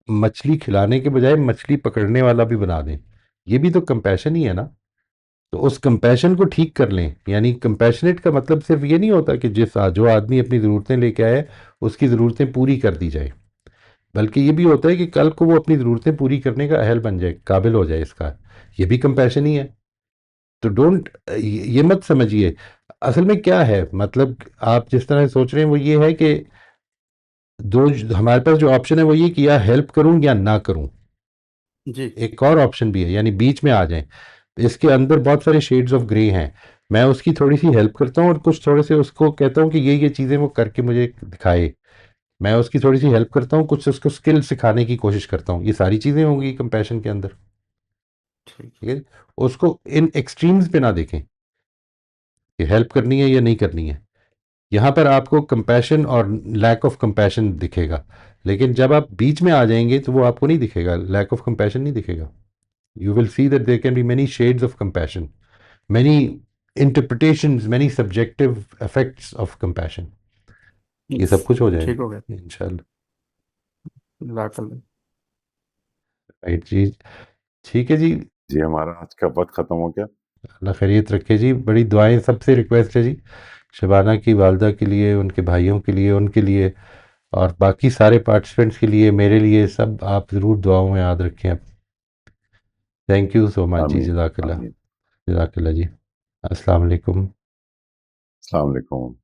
A: मछली खिलाने के बजाय मछली पकड़ने वाला भी बना दें। ये भी तो कंपैशन ही है ना। तो उस कंपैशन को ठीक कर लें, यानी कंपैशनेट का मतलब सिर्फ ये नहीं होता कि जो आदमी अपनी ज़रूरतें लेके आए उसकी ज़रूरतें पूरी कर दी जाए, बल्कि ये भी होता है कि कल को वो अपनी ज़रूरतें पूरी करने का अहल बन जाए, काबिल हो जाए इसका। ये भी कंपैशन ही है। तो डोंट, ये मत समझिए असल में क्या है, मतलब आप जिस तरह से सोच रहे हैं वो ये है कि हमारे पास जो ऑप्शन है वो ये कि या हेल्प करूं या ना करूं।
G: जी
A: एक और ऑप्शन भी है, यानी बीच में आ जाएं। इसके अंदर बहुत सारे शेड्स ऑफ ग्रे हैं। मैं उसकी थोड़ी सी हेल्प करता हूँ और कुछ थोड़े से उसको कहता हूँ कि ये चीज़ें वो करके मुझे दिखाए। मैं उसकी थोड़ी सी हेल्प करता हूँ, कुछ उसको स्किल सिखाने की कोशिश करता हूँ। ये सारी चीज़ें होंगी कंपैशन के अंदर।
G: ठीक
A: ठीक है, उसको इन एक्सट्रीम्स पे ना देखें कि हेल्प करनी है या नहीं करनी है। यहाँ पर आपको कंपैशन और लैक ऑफ कंपैशन दिखेगा, लेकिन जब आप बीच में आ जाएंगे तो वो आपको नहीं दिखेगा, लैक ऑफ कंपैशन नहीं दिखेगा। You will see that there can be many shades of compassion, many interpretations, many subjective effects of compassion. ये सब कुछ हो
G: ठीक हो
A: जाएगा
G: गया।
A: इंशाल्लाह।
G: लाकल
A: राइट जी, ठीक है जी।
B: जी हमारा आज का वक्त खत्म हो गया।
A: अल्लाह खैरियत रखे जी। बड़ी दुआएं सबसे रिक्वेस्ट है जी, शबाना की वालदा के लिए, उनके भाइयों के लिए, उनके लिए और बाकी सारे पार्टिसिपेंट्स के लिए, मेरे लिए, सब आप ज़रूर दुआओं में याद रखें आप। थैंक यू सो मच जी,
B: आमीन
A: जज़ाकल्लाह।
B: आमीन।
A: जज़ाकल्लाह जी। अस्सलाम वालेकुम।
B: अस्सलाम वालेकुम।